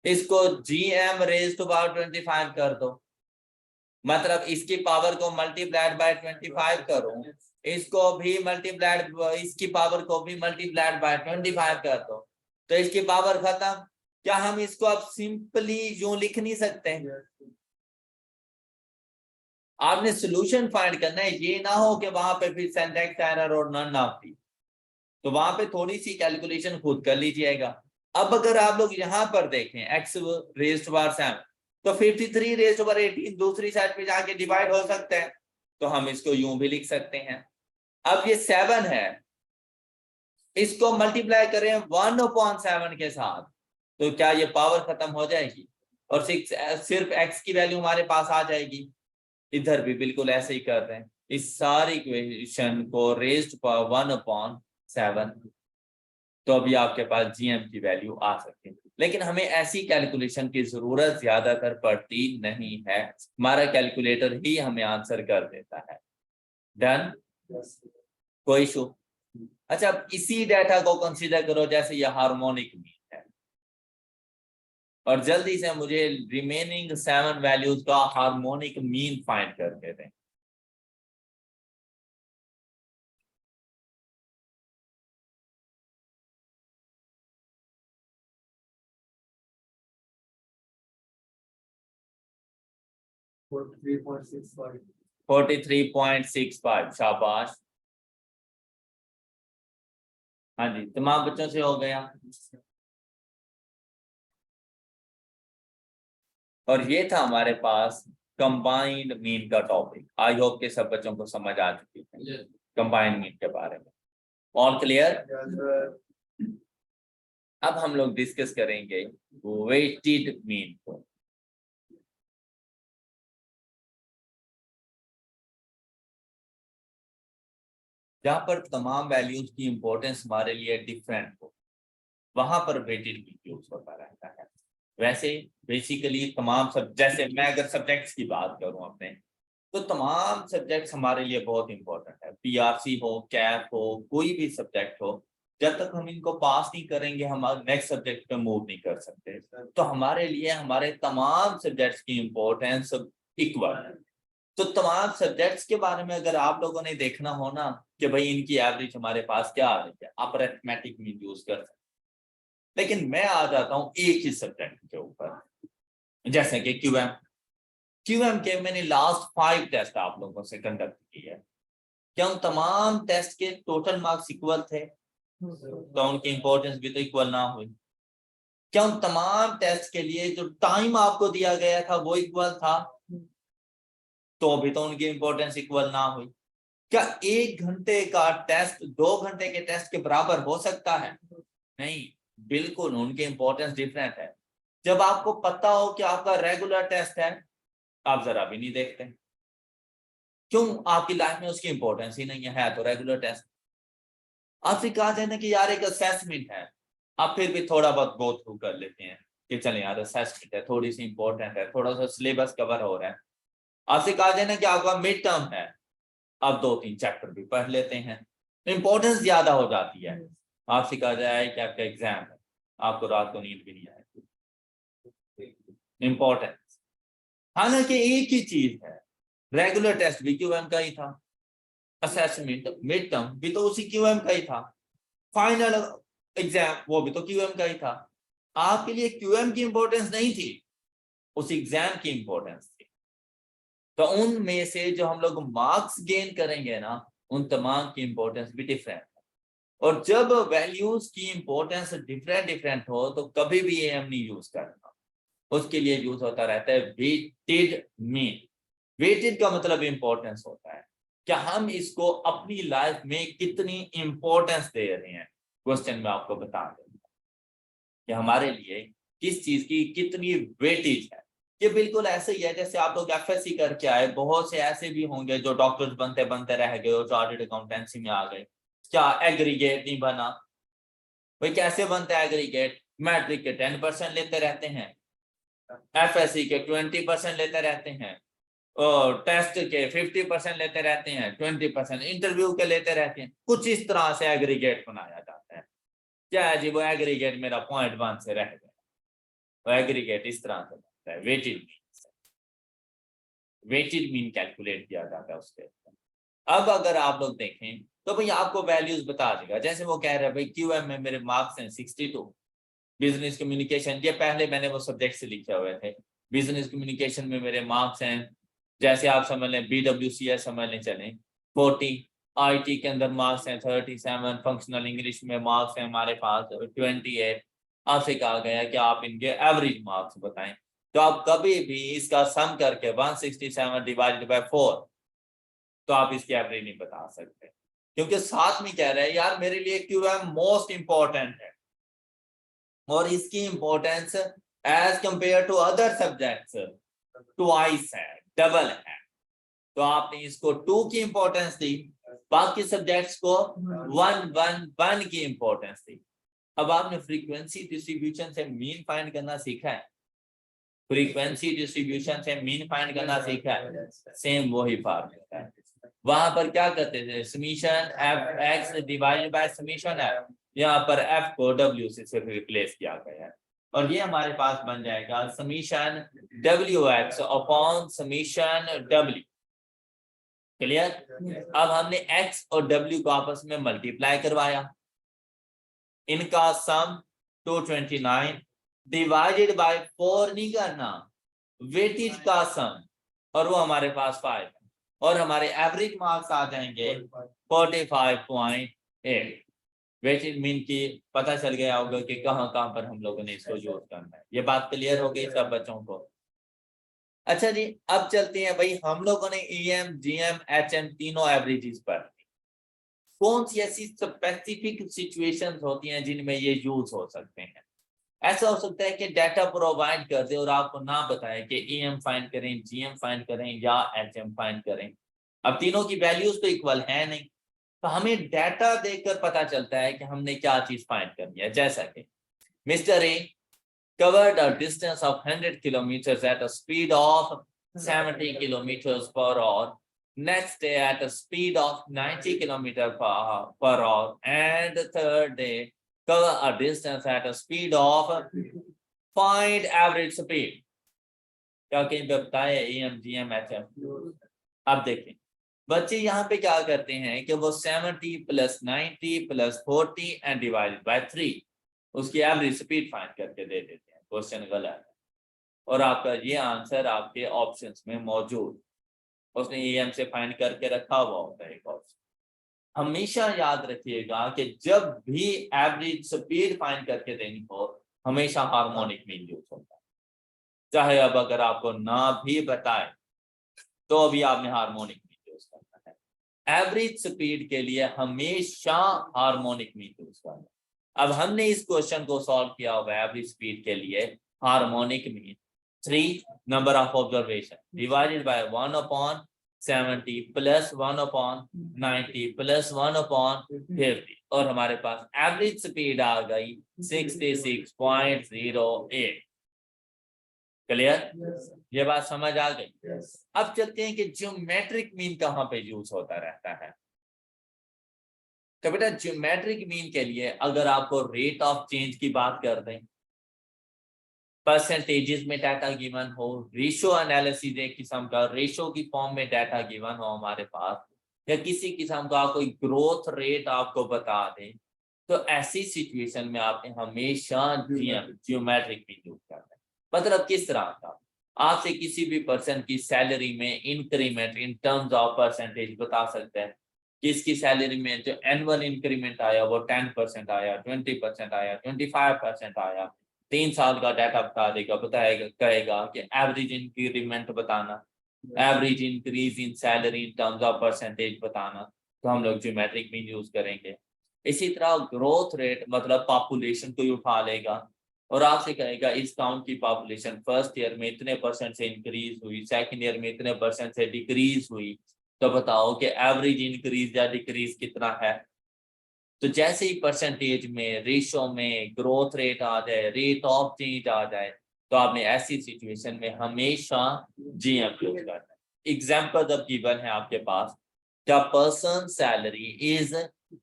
इसको GM रेज टू पावर 25 कर दो, मतलब इसकी पावर को मल्टीप्लाइड बाय 25 करो, इसको भी मल्टीप्लाइड, इसकी पावर को भी मल्टीप्लाइड बाय 25 कर दो, तो इसकी पावर खत्म। क्या हम इसको अब सिंपली यूं लिख नहीं सकते? आपने सॉल्यूशन फाइंड करना है, ये ना हो कि वहां पे फिर सिंटैक्स एरर और नन ऑफ दी, तो वहां पे थोड़ी सी कैलकुलेशन खुद कर लीजिएगा। अब अगर आप लोग यहाँ पर देखें x रेज़ टू पावर 7, तो 53 रेज़ टू पावर 18 दूसरी साइड पे जाके डिवाइड हो सकता है, तो हम इसको यूं भी लिख सकते हैं। अब ये 7 है, इसको मल्टीप्लाई करें 1/7 के साथ, तो क्या ये पावर खत्म हो जाएगी और सिर्फ x की वैल्यू हमारे पास आ जाएगी? इधर भी बिल्कुल ऐसे ही कर रहे हैं, इस सारी इक्वेशन को रेज़्ड पावर 1/7, तो अभी आपके पास GM की वैल्यू आ सकती है। लेकिन हमें ऐसी कैलकुलेशन की जरूरत ज्यादातर पड़ती नहीं है, हमारा कैलकुलेटर ही हमें आंसर कर देता है। डन? कोई इशू? अच्छा, अब इसी डाटा को कंसीडर करो जैसे ये हार्मोनिक मीन है, और जल्दी से मुझे रिमेनिंग 7 वैल्यूज का हार्मोनिक मीन फाइंड करके दें। Forty three point six five, शाबाश। हाँ जी, तमाम बच्चों से हो गया। और ये था हमारे पास कंबाइंड मीन का टॉपिक। आई होप के सब बच्चों को समझ आ चुकी है कंबाइंड मीन के बारे में। All clear? अब हम लोग डिस्कस करेंगे वेटेड मीन को। जहां पर तमाम वैल्यूज की इंपॉर्टेंस हमारे लिए डिफरेंट हो, वहां पर वेटेड मीन यूज होता रहता है। वैसे बेसिकली तमाम सब, जैसे मैं अगर सब्जेक्ट्स की बात करूं अपने, तो तमाम सब्जेक्ट्स हमारे लिए बहुत इंपॉर्टेंट है। PRC हो, कैप हो, कोई भी सब्जेक्ट हो, जब तक हम इनको पास नहीं करेंगे हम नेक्स्ट सब्जेक्ट पे मूव नहीं कर सकते। तो हमारे लिए हमारे तमाम सब्जेक्ट्स की इंपॉर्टेंस इक्वल है। तो तमाम सब्जेक्ट्स के बारे में अगर आप लोगों ने देखना हो ना कि भाई इनकी एवरेज हमारे पास क्या आ रही है, आप अरिथमेटिक मीन यूज कर सकते, लेकिन मैं आ जाता हूँ एक ही सब्जेक्ट के ऊपर, जैसे कि क्यूएम के मैंने लास्ट 5 टेस्ट आप लोगों से कंडक्ट किए है। क्या उन तमाम टेस्ट के टोटल मार्क्स इक्वल थे? तो उनकी इंपॉर्टेंस भी तो इक्वल ना हुई। क्या उन तमाम टेस्ट के लिए जो टाइम आपको दिया गया था वो इक्वल था? तो भी तो उनकी इंपॉर्टेंस इक्वल ना हुई। क्या 1 घंटे का टेस्ट 2 घंटे के टेस्ट के बराबर हो सकता है? नहीं, बिल्कुल उनकी इंपॉर्टेंस डिफरेंट है। जब आपको पता हो कि आपका रेगुलर टेस्ट है, आप जरा भी नहीं देखते। क्यों? आपकी लाइफ में उसकी इंपॉर्टेंस ही नहीं है तो रेगुलर टेस्ट। आपसे कहा जाए ना कि यार एक असेसमेंट है, आप फिर भी थोड़ा बहुत गो थ्रू कर लेते हैं कि चले यार असेसमेंट है, थोड़ी सी इंपॉर्टेंट है, थोड़ा सा सिलेबस कवर हो रहा है। आपसे कहा जाए ना कि आपका मिड टर्म है, आप 2-3 चैप्टर भी पढ़ लेते हैं, इंपॉर्टेंस ज्यादा हो जाती है। आपसे कहा जाए कि आपका एग्जाम है, आपको रात को नींद भी नहीं आएगी, इंपॉर्टेंस। हालांकि एक ही चीज है, रेगुलर टेस्ट भी क्यूएम का ही था, असेसमेंट मिड टर्म भी तो उसी क्यूएम का ही था, फाइनल एग्जाम वो भी तो क्यूएम का ही था। आपके लिए क्यूएम की इंपॉर्टेंस नहीं थी, उस एग्जाम की इंपॉर्टेंस थी। तो उनमें से जो हम लोग मार्क्स गेन करेंगे ना, उन तमाम की इंपॉर्टेंस भी डिफरेंट है। और जब वैल्यूज की इंपॉर्टेंस डिफरेंट हो तो कभी भी एम नहीं यूज करना, उसके लिए यूज होता रहता है वेटेड मीन। वेटेड का मतलब इंपॉर्टेंस होता है, क्या हम इसको अपनी लाइफ में कितनी इंपॉर्टेंस दे रहे हैं। क्वेश्चन में आपको बता दूंगा कि हमारे लिए किस चीज की कितनी वेटेज है। ये बिल्कुल ऐसे ही है जैसे आप लोग एफएससी करके आए, बहुत से ऐसे भी होंगे जो डॉक्टर्स बनते बनते रह गए और चार्टर्ड अकाउंटेंसी में आ गए, क्या एग्रीगेट नहीं बना? भाई कैसे बनता है एग्रीगेट? मैट्रिक के 10% लेते रहते हैं, एफएससी के 20% लेते रहते हैं, और टेस्ट के 50% लेते रहते हैं, 20% इंटरव्यू के लेते रहते हैं। कुछ इस तरह से एग्रीगेट बनाया जाता है। क्या है जी, वो एग्रीगेट मेरा 0.1 से रह गया, वो एग्रीगेट इस तरह से बनता है, वेटेड मीन कैलकुलेट किया जाता है उसके। अब अगर आप लोग देखें तो भाई आपको वैल्यूज बता देगा, जैसे वो कह रहे हैं भाई क्यूएम में मेरे मार्क्स हैं 62, बिजनेस कम्युनिकेशन, ये पहले मैंने वो सब्जेक्ट से लिखे हुए थे, बिजनेस कम्युनिकेशन में मेरे मार्क्स हैं, जैसे आप समझ लें BWCS समझ लें चलें 40, IT के अंदर मार्क्स हैं 37, फंक्शनल इंग्लिश में मार्क्स हैं हमारे पास 28। आपसे कहा गया कि आप इनके एवरेज मार्क्स बताएं, तो आप कभी भी इसका सम करके 167 डिवाइडेड बाय 4, तो आप इसकी एवरेज नहीं बता सकते, क्योंकि साथ में कह रहे हैं यार मेरे लिए क्यूएम मोस्ट इंपॉर्टेंट है, और इसकी importance as compare to other subjects twice है, डबल है। तो आपने इसको 2 की इंपॉर्टेंस दी, बाकी सब्जेक्ट्स को 1 की इंपॉर्टेंस दी। अब आपने फ्रीक्वेंसी डिस्ट्रीब्यूशन से मीन फाइंड करना सीखा है, फ्रीक्वेंसी डिस्ट्रीब्यूशन से मीन फाइंड करना सीखा है, सेम वही फॉर्मूला है। वहां पर क्या करते थे, summation F x divided bye summation F, यहाँ पर एफ को डब्ल्यू से सिर्फ रिप्लेस किया गया है, और ये हमारे पास बन जाएगा summation W x upon summation W. Clear? अब हमने एक्स और डब्ल्यू को आपस में मल्टीप्लाई करवाया, इनका सम 229 डिवाइडेड बाय 4 नहीं करना, वेटेज का सम, और वो हमारे पास 5 है, और हमारे एवरेज मार्क्स आ जाएंगे 45.8। वेटेज मीन की पता चल गया होगा कि कहां कहां पर हम लोगों ने इसको यूज करना है। ये बात क्लियर हो गई सब बच्चों को? अच्छा जी, अब चलते हैं भाई, हम लोगों ने EM GM HM तीनों एवरेजेस पर, कौन सी ऐसी स्पेसिफिक सिचुएशंस होती हैं जिनमें ये यूज हो सकते हैं। ऐसा हो सकता है कि डाटा प्रोवाइड कर दे और आपको ना बताए कि EM फाइंड करें, GM फाइंड करें या HM फाइंड करें। अब तीनों की वैल्यूज तो इक्वल है नहीं, तो हमें डाटा देखकर पता चलता है कि हमने क्या चीज फाइंड करनी है। जैसा कि mister A covered a distance of 100 kilometers at a speed of 70 kilometers per hour. Next day at a speed of 90 kilometers per hour, and the third day cover a distance at a speed of find average speed. क्या कहीं पे बताया EM GM HM? अब देखें बच्चे यहाँ पे क्या करते हैं कि वो 70 + 90 + 40 एंड डिवाइडेड बाय 3 उसकी एवरेज स्पीड फाइंड करके दे देते हैं। क्वेश्चन गलत है और आपका ये आंसर आपके ऑप्शंस में मौजूद, उसने EM से फाइंड करके रखा हुआ होता है एक ऑप्शन। हमेशा याद रखिएगा कि जब भी एवरेज स्पीड फाइंड करके देनी हो हमेशा हार्मोनिक मीन यूज होता है, चाहे अब अगर आपको ना भी बताए तो अभी आपने हार्मोनिक मीन यूज करना है। एवरेज स्पीड के लिए हमेशा हार्मोनिक मीन यूज करना है। अब हमने इस क्वेश्चन को सॉल्व किया हुआ है एवरेज स्पीड के लिए harmonic mean 3 number of observation divided bye 1/70 + 1/90 + 1/50 और हमारे पास एवरेज स्पीड आ गई 66.08। क्लियर? ये बात समझ आ गई? अब चलते हैं कि ज्योमेट्रिक मीन कहाँ पे यूज होता रहता है। तो बेटा ज्योमेट्रिक मीन के लिए अगर आपको रेट ऑफ चेंज की बात कर दें, परसेंटेजेस में डाटा गिवन हो, रेशो एनालिसिस एक किस्म का रेशो की फॉर्म में डाटा गिवन हो हमारे पास, या किसी किस्म का कोई ग्रोथ रेट आपको बता दें, तो ऐसी सिचुएशन में आपने हमेशा ज्योमेट्रिक मीन यूज करना है। मतलब किस तरह का, आपसे किसी भी पर्सन की सैलरी में increment in terms of percentage बता सकते हैं कि इसकी सैलरी में जो एनुअल इंक्रीमेंट आया वो 10% आया, 20% आया, 25% आया। 3 साल का डाटा बता देगा, बताएगा, कहेगा कि एवरेज इंक्रीमेंट बताना, average increase in salary in terms of percentage बताना, तो हम लोग ज्योमेट्रिक मीन यूज करेंगे। इसी तरह ग्रोथ रेट मतलब पॉपुलेशन को ही उठा लेगा और आपसे कहेगा इस टाउन की पॉपुलेशन फर्स्ट ईयर में इतने % से इंक्रीज हुई, सेकंड ईयर में इतने % से डिक्रीज हुई, तो बताओ कि एवरेज इंक्रीज या डिक्रीज कितना है। तो जैसे ही परसेंटेज में, रेशो में ग्रोथ रेट आ जाए, रेट ऑफ चेंज आ जाए, तो आपने ऐसी सिचुएशन में हमेशा GM यूज करना है। एग्जाम्पल अब गिवन है आपके पास, the person salary is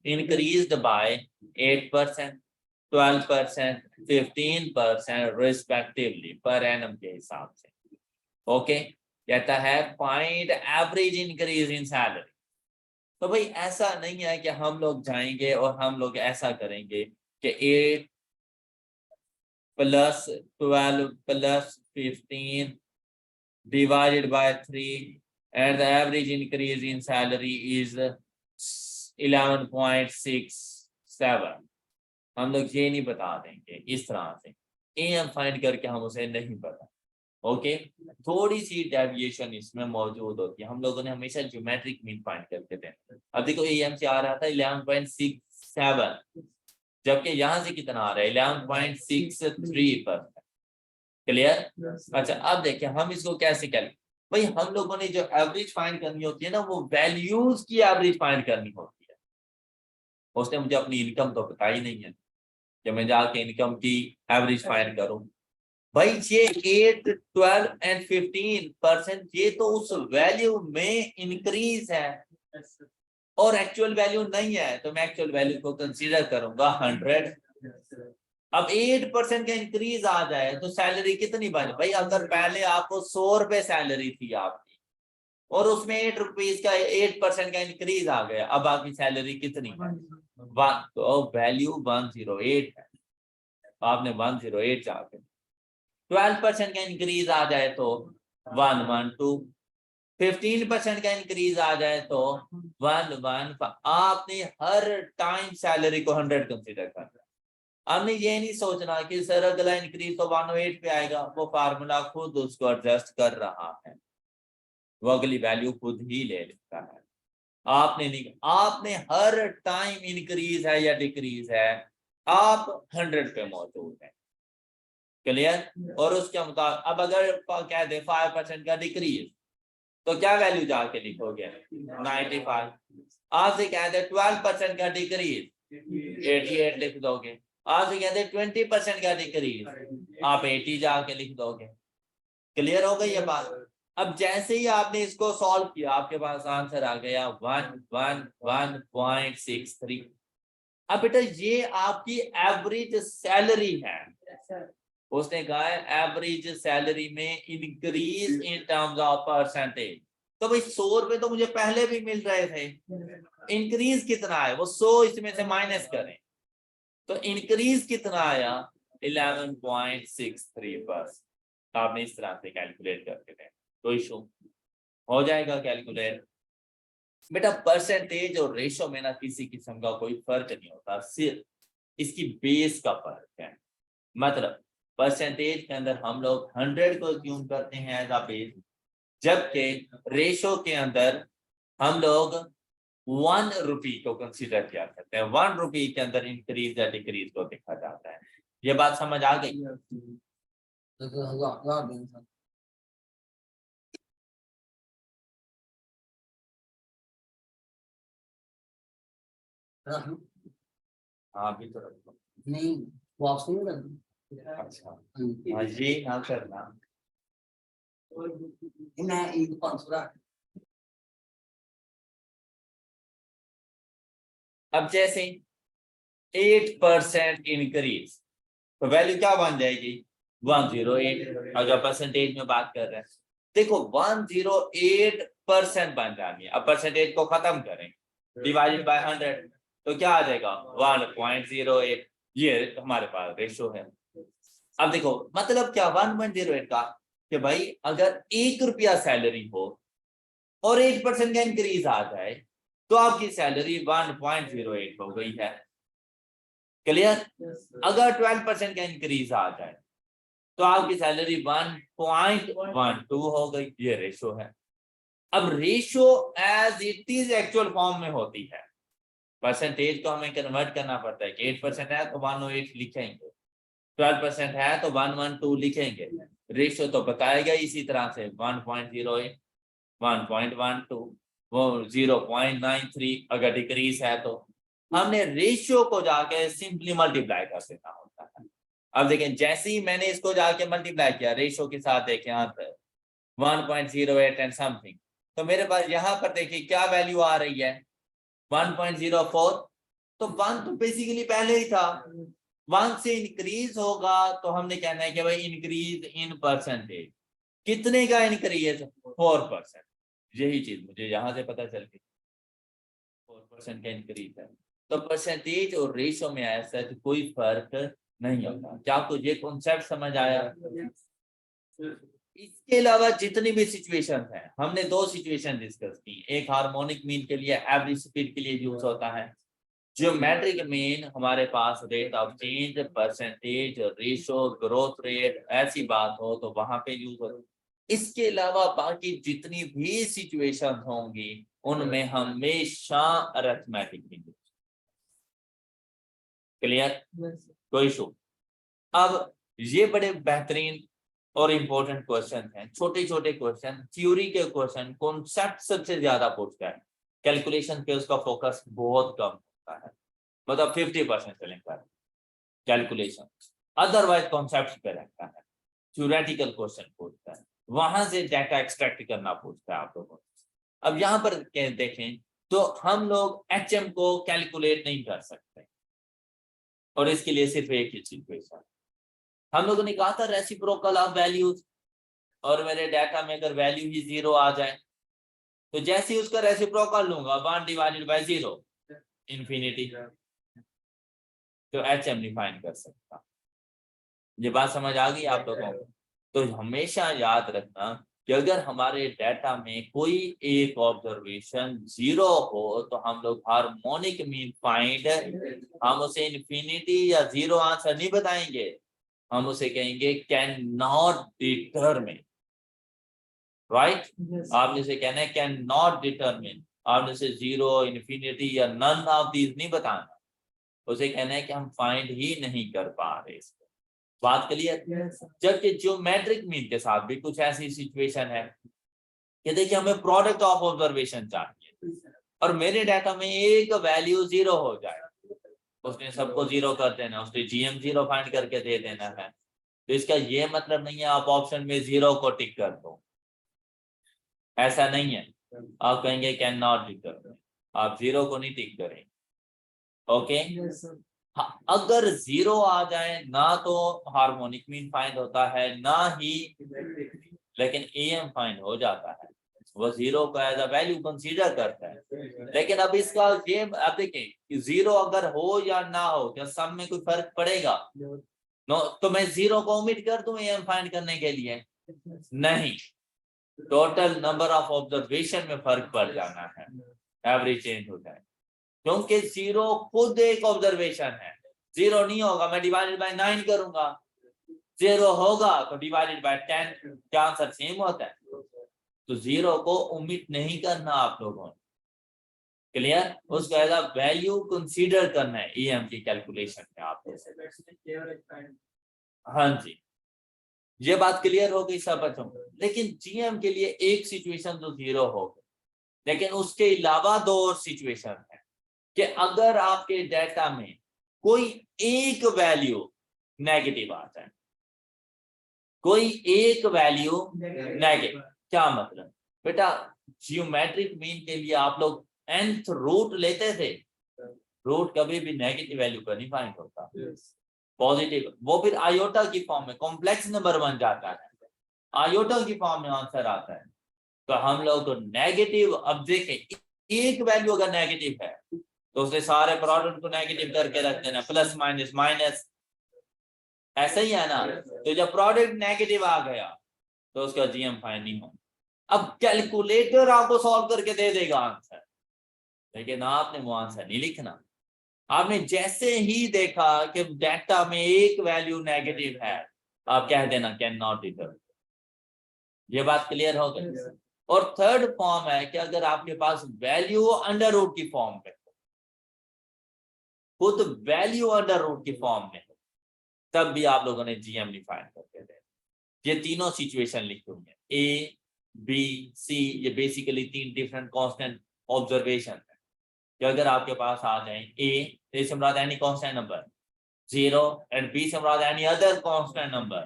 increased by 8%, 12%, 15% respectively per annum के हिसाब से। ओके, कहता है find average increase in salary. तो भाई ऐसा नहीं है कि हम लोग जाएंगे और हम लोग ऐसा करेंगे कि 8 + 12 + 15 divided by 3 and the average increase in salary is 11.67। हम लोग ये नहीं बता देंगे इस तरह से, AM फाइंड करके हम उसे नहीं पता। ओके, थोड़ी सी डेविएशन इसमें मौजूद होती है, हम लोगों ने हमेशा ज्योमेट्रिक मीन फाइंड करके देना। अब देखो AM से आ रहा था 11.67, जबकि यहाँ से कितना आ रहा है 11.63%। क्लियर? अच्छा, अब देखिए हम इसको कैसे कैलकुलेट, भाई हम लोगों ने जो एवरेज फाइंड करनी होती है ना, वो वैल्यूज की एवरेज फाइंड करनी होती है। उसने मुझे अपनी इनकम तो बताई नहीं है कि मैं जाके इनकम की एवरेज फाइंड करूं। भाई ये 8, 12 एंड 15% ये तो उस वैल्यू में इंक्रीज है और एक्चुअल वैल्यू नहीं है, तो मैं एक्चुअल वैल्यू को कंसीडर करूंगा 100। अब 8% का इंक्रीज आ जाए तो सैलरी कितनी बन, भाई अगर पहले आपको 100 रुपए सैलरी थी आपकी और उसमें 8 रुपीज का 8% का इंक्रीज आ गया, अब आपकी सैलरी कितनी है, तो वैल्यू 108 है, आपने 108 जाके 12% का इंक्रीज आ जाए तो 112, 15% का इंक्रीज आ जाए तो 115। आपने हर टाइम सैलरी को 100 कंसीडर करना। आपने ये नहीं सोचना कि सर अगला इंक्रीज तो 108 पे आएगा, वो फार्मूला खुद उसको एडजस्ट कर रहा है, वो अगली वैल्यू खुद ही ले लेता है। आपने नहीं, आपने हर टाइम इंक्रीज है या डिक्रीज है आप 100 पे मौजूद है। क्लियर? और उसके मुताबिक अब अगर कह दे 5% का डिक्रीज तो क्या वैल्यू जाके लिखोगे 95। आज से कह दे 12% का डिक्रीज 88 लिख दोगे। आज से कह दे 20% का डिक्रीज आप 80 जाके लिख दोगे। क्लियर हो गई ये बात? अब जैसे ही आपने इसको सॉल्व किया आपके पास आंसर आ गया 111.63। अब बेटा ये आपकी एवरेज सैलरी है। उसने कहा है एवरेज सैलरी में increase in terms of percentage, तो भाई 100 रुपए तो मुझे पहले भी मिल रहे थे, इंक्रीज कितना है वो 100 इसमें से माइनस करें तो इंक्रीज कितना आया 11.63%। तो आपने इस तरह से कैलकुलेट करके दें तो इशू हो जाएगा कैलकुलेट। बेटा परसेंटेज और रेशो में ना किसी किस्म का कोई फर्क नहीं होता, सिर्फ इसकी बेस का फर्क है। मतलब परसेंटेज के अंदर हम लोग 100 को अज्यूम करते हैं एज अ बेस, जबकि रेशो के अंदर हम लोग 1 रुपी को कंसीडर किया करते हैं। 1 रुपी के अंदर इंक्रीज या डिक्रीज को देखा जाता है। ये बात समझ आ गई? हाँ अभी तो रखो नहीं वापस नहीं करना। अच्छा हाँ ये ना करना। मैं एक 500 अब जैसे 8% इंक्रीज तो वैल्यू क्या बन जाएगी 108। अगर परसेंटेज में बात कर रहे हैं देखो 108% बन जाएगी। अब परसेंटेज को खत्म करें डिवाइडेड बाय 100 तो क्या आ जाएगा 1.08। ये हमारे पास रेशो है। अब देखो मतलब क्या 1.08 का कि भाई अगर 1 रुपया सैलरी हो और 8% का इंक्रीज आ जाए तो आपकी सैलरी 1.08 हो गई है। क्लियर? अगर 12% का इंक्रीज आ जाए तो आपकी सैलरी 1.12 हो गई। ये रेशो है। अब ratio as it is actual form में होती है, परसेंटेज को हमें कन्वर्ट करना पड़ता है कि 8% है तो 108 लिखेंगे, 12% है तो 112 लिखेंगे। रेशो तो बताएगा इसी तरह से 1.08 1.12 वो 0.93। अगर डिक्रीज है तो हमने रेशियो को जाके सिंपली मल्टीप्लाई कर देना होता है। अब देखें जैसे ही मैंने इसको जाके मल्टीप्लाई किया रेशियो के साथ देखें यहाँ पर 1.08 एंड समथिंग तो मेरे पास यहाँ पर देखिए क्या वैल्यू आ रही है 1.04। तो 1 तो बेसिकली पहले ही था। 1 से इंक्रीज होगा तो हमने कहना है कि भाई इंक्रीज इन परसेंटेज। कितने का इंक्रीज 4%। यही चीज मुझे यहाँ से पता चल गई 4% का इंक्रीज है। तो परसेंटेज और रेशो में ऐसा कोई फर्क नहीं होता। क्या आपको ये कॉन्सेप्ट समझ आया? इसके अलावा जितनी भी सिचुएशन है हमने 2 सिचुएशन डिस्कस की। एक हार्मोनिक मीन के लिए एवरेज स्पीड के लिए यूज होता है। ज्योमेट्रिक मीन हमारे पास rate of change percentage ratio growth rate ऐसी बात हो तो वहां पे यूज होता है। इसके अलावा बाकी जितनी भी सिचुएशन होंगी उनमें हमेशा अरिथमेटिक मीन। क्लियर? कोई इशू? अब ये बड़े बेहतरीन और इम्पोर्टेंट क्वेश्चन हैं। छोटे छोटे क्वेश्चन थ्योरी के क्वेश्चन कॉन्सेप्ट सबसे ज्यादा पूछता है, कैलकुलेशन पे उसका फोकस बहुत कम होता है। मतलब 50% चलेगा कैलकुलेशन, अदरवाइज कॉन्सेप्ट पे रहता है। थ्योरेटिकल क्वेश्चन पूछता है, वहां से डाटा एक्सट्रैक्ट करना पूछता है आप लोगों को। अब यहाँ पर देखें तो हम लोग HM को कैलकुलेट नहीं कर सकते और इसके लिए सिर्फ एक ही सिचुएशन। हम लोगों ने कहा था रेसिप्रोकल ऑफ वैल्यूज, और मेरे डाटा में अगर वैल्यू ही 0 आ जाए तो जैसे ही उसका रेसिप्रोकल लूंगा 1 डिवाइडेड बाय 0 इंफिनिटी, तो HM नहीं फाइंड कर सकता। ये बात समझ आ गई आप लोगों को? तो हमेशा याद रखना कि अगर हमारे डाटा में कोई एक ऑब्जर्वेशन 0 हो तो हम लोग हार्मोनिक मीन फाइंड, हम उसे इंफिनिटी या 0 आंसर नहीं बताएंगे, हम उसे कहेंगे कैन नॉट डिटरमिन। राइट? आपने उसे कहना है कैन नॉट डिटरमिन। आपने उसे 0 इंफिनिटी या नन ऑफ दीज नहीं बताना, उसे कहना है कि हम फाइंड ही नहीं कर पा रहे इसको। बात क्लियर? जबकि ज्योमेट्रिक मीन के साथ भी कुछ ऐसी सिचुएशन है कि देखिए हमें प्रोडक्ट ऑफ ऑब्जर्वेशन चाहिए और मेरे डाटा में एक वैल्यू 0 हो जाए, उसने सबको 0 कर देना, उसने GM 0 फाइंड करके दे देना है। तो इसका ये मतलब नहीं है आप ऑप्शन में 0 को टिक कर दो, ऐसा नहीं है। आप कहेंगे कैन नॉट टिक कर, आप 0 को नहीं टिक करें। ओके? हाँ, अगर 0 आ जाए ना तो हार्मोनिक मीन फाइंड होता है ना ही, लेकिन AM फाइंड हो जाता है। वो जीरो को एज अ वैल्यू कंसीडर करता है। लेकिन अब इसका ये आप देखें कि जीरो अगर हो या ना हो, क्या सम में कोई फर्क पड़ेगा? नो, तो मैं जीरो को ओमिट कर दूं एम फाइंड करने के लिए? नहीं, टोटल नंबर ऑफ ऑब्जर्वेशन में फर्क पड़ जाना है, एवरेज चेंज हो जाए, क्योंकि जीरो खुद एक ऑब्जर्वेशन है। जीरो नहीं होगा मैं डिवाइडेड बाय 9 करूंगा, जीरो होगा तो डिवाइडेड बाय 10, क्या आंसर सेम होता है? तो जीरो को ओमिट नहीं करना आप लोगों ने, क्लियर? उसको एज अ वैल्यू कंसीडर करना है ईएम की कैलकुलेशन में आप। हाँ जी, ये बात क्लियर हो गई सब बच्चों। लेकिन जीएम के लिए एक सिचुएशन तो जीरो हो गई, लेकिन उसके अलावा दो और सिचुएशन है कि अगर आपके डेटा में कोई एक वैल्यू नेगेटिव आ जाए, कोई एक वैल्यू नेगेटिव, क्या मतलब? बेटा जियोमेट्रिक मीन के लिए आप लोग nth रूट लेते थे, रूट कभी भी नेगेटिव वैल्यू का नहीं फाइंड होता, पॉजिटिव, वो फिर आयोटा की फॉर्म में कॉम्प्लेक्स नंबर बन जाता है, आयोटा की फॉर्म में आंसर आता है। तो हम लोग तो नेगेटिव, अब देखें एक वैल्यू अगर नेगेटिव है तो उससे सारे प्रोडक्ट को नेगेटिव करके रख देना, प्लस माइनस माइनस, ऐसा ही है ना? तो जब प्रोडक्ट नेगेटिव आ गया तो उसका जीएम फाइंड नहीं होगा। अब कैलकुलेटर आपको सॉल्व करके दे देगा आंसर, लेकिन आपने वो आंसर नहीं लिखना। आपने जैसे ही देखा कि डेटा में एक वैल्यू नेगेटिव है, आप कह देना कैन नॉट डिटरमाइन। ये बात क्लियर हो गई? और थर्ड फॉर्म है कि अगर आपके पास वैल्यू अंडर रूट की फॉर्म में, खुद वैल्यू अंडर रूट की फॉर्म में, तब भी आप लोगों ने जीएम नहीं फाइंड करके दे। ये तीनों सिचुएशन लिखी हुई है, ए बी सी, ये बेसिकली 3 डिफरेंट कांस्टेंट ऑब्जर्वेशन है कि अगर आपके पास आ जाए ए से मुराद any constant number 0 and B से मुराद एनी अदर कांस्टेंट नंबर,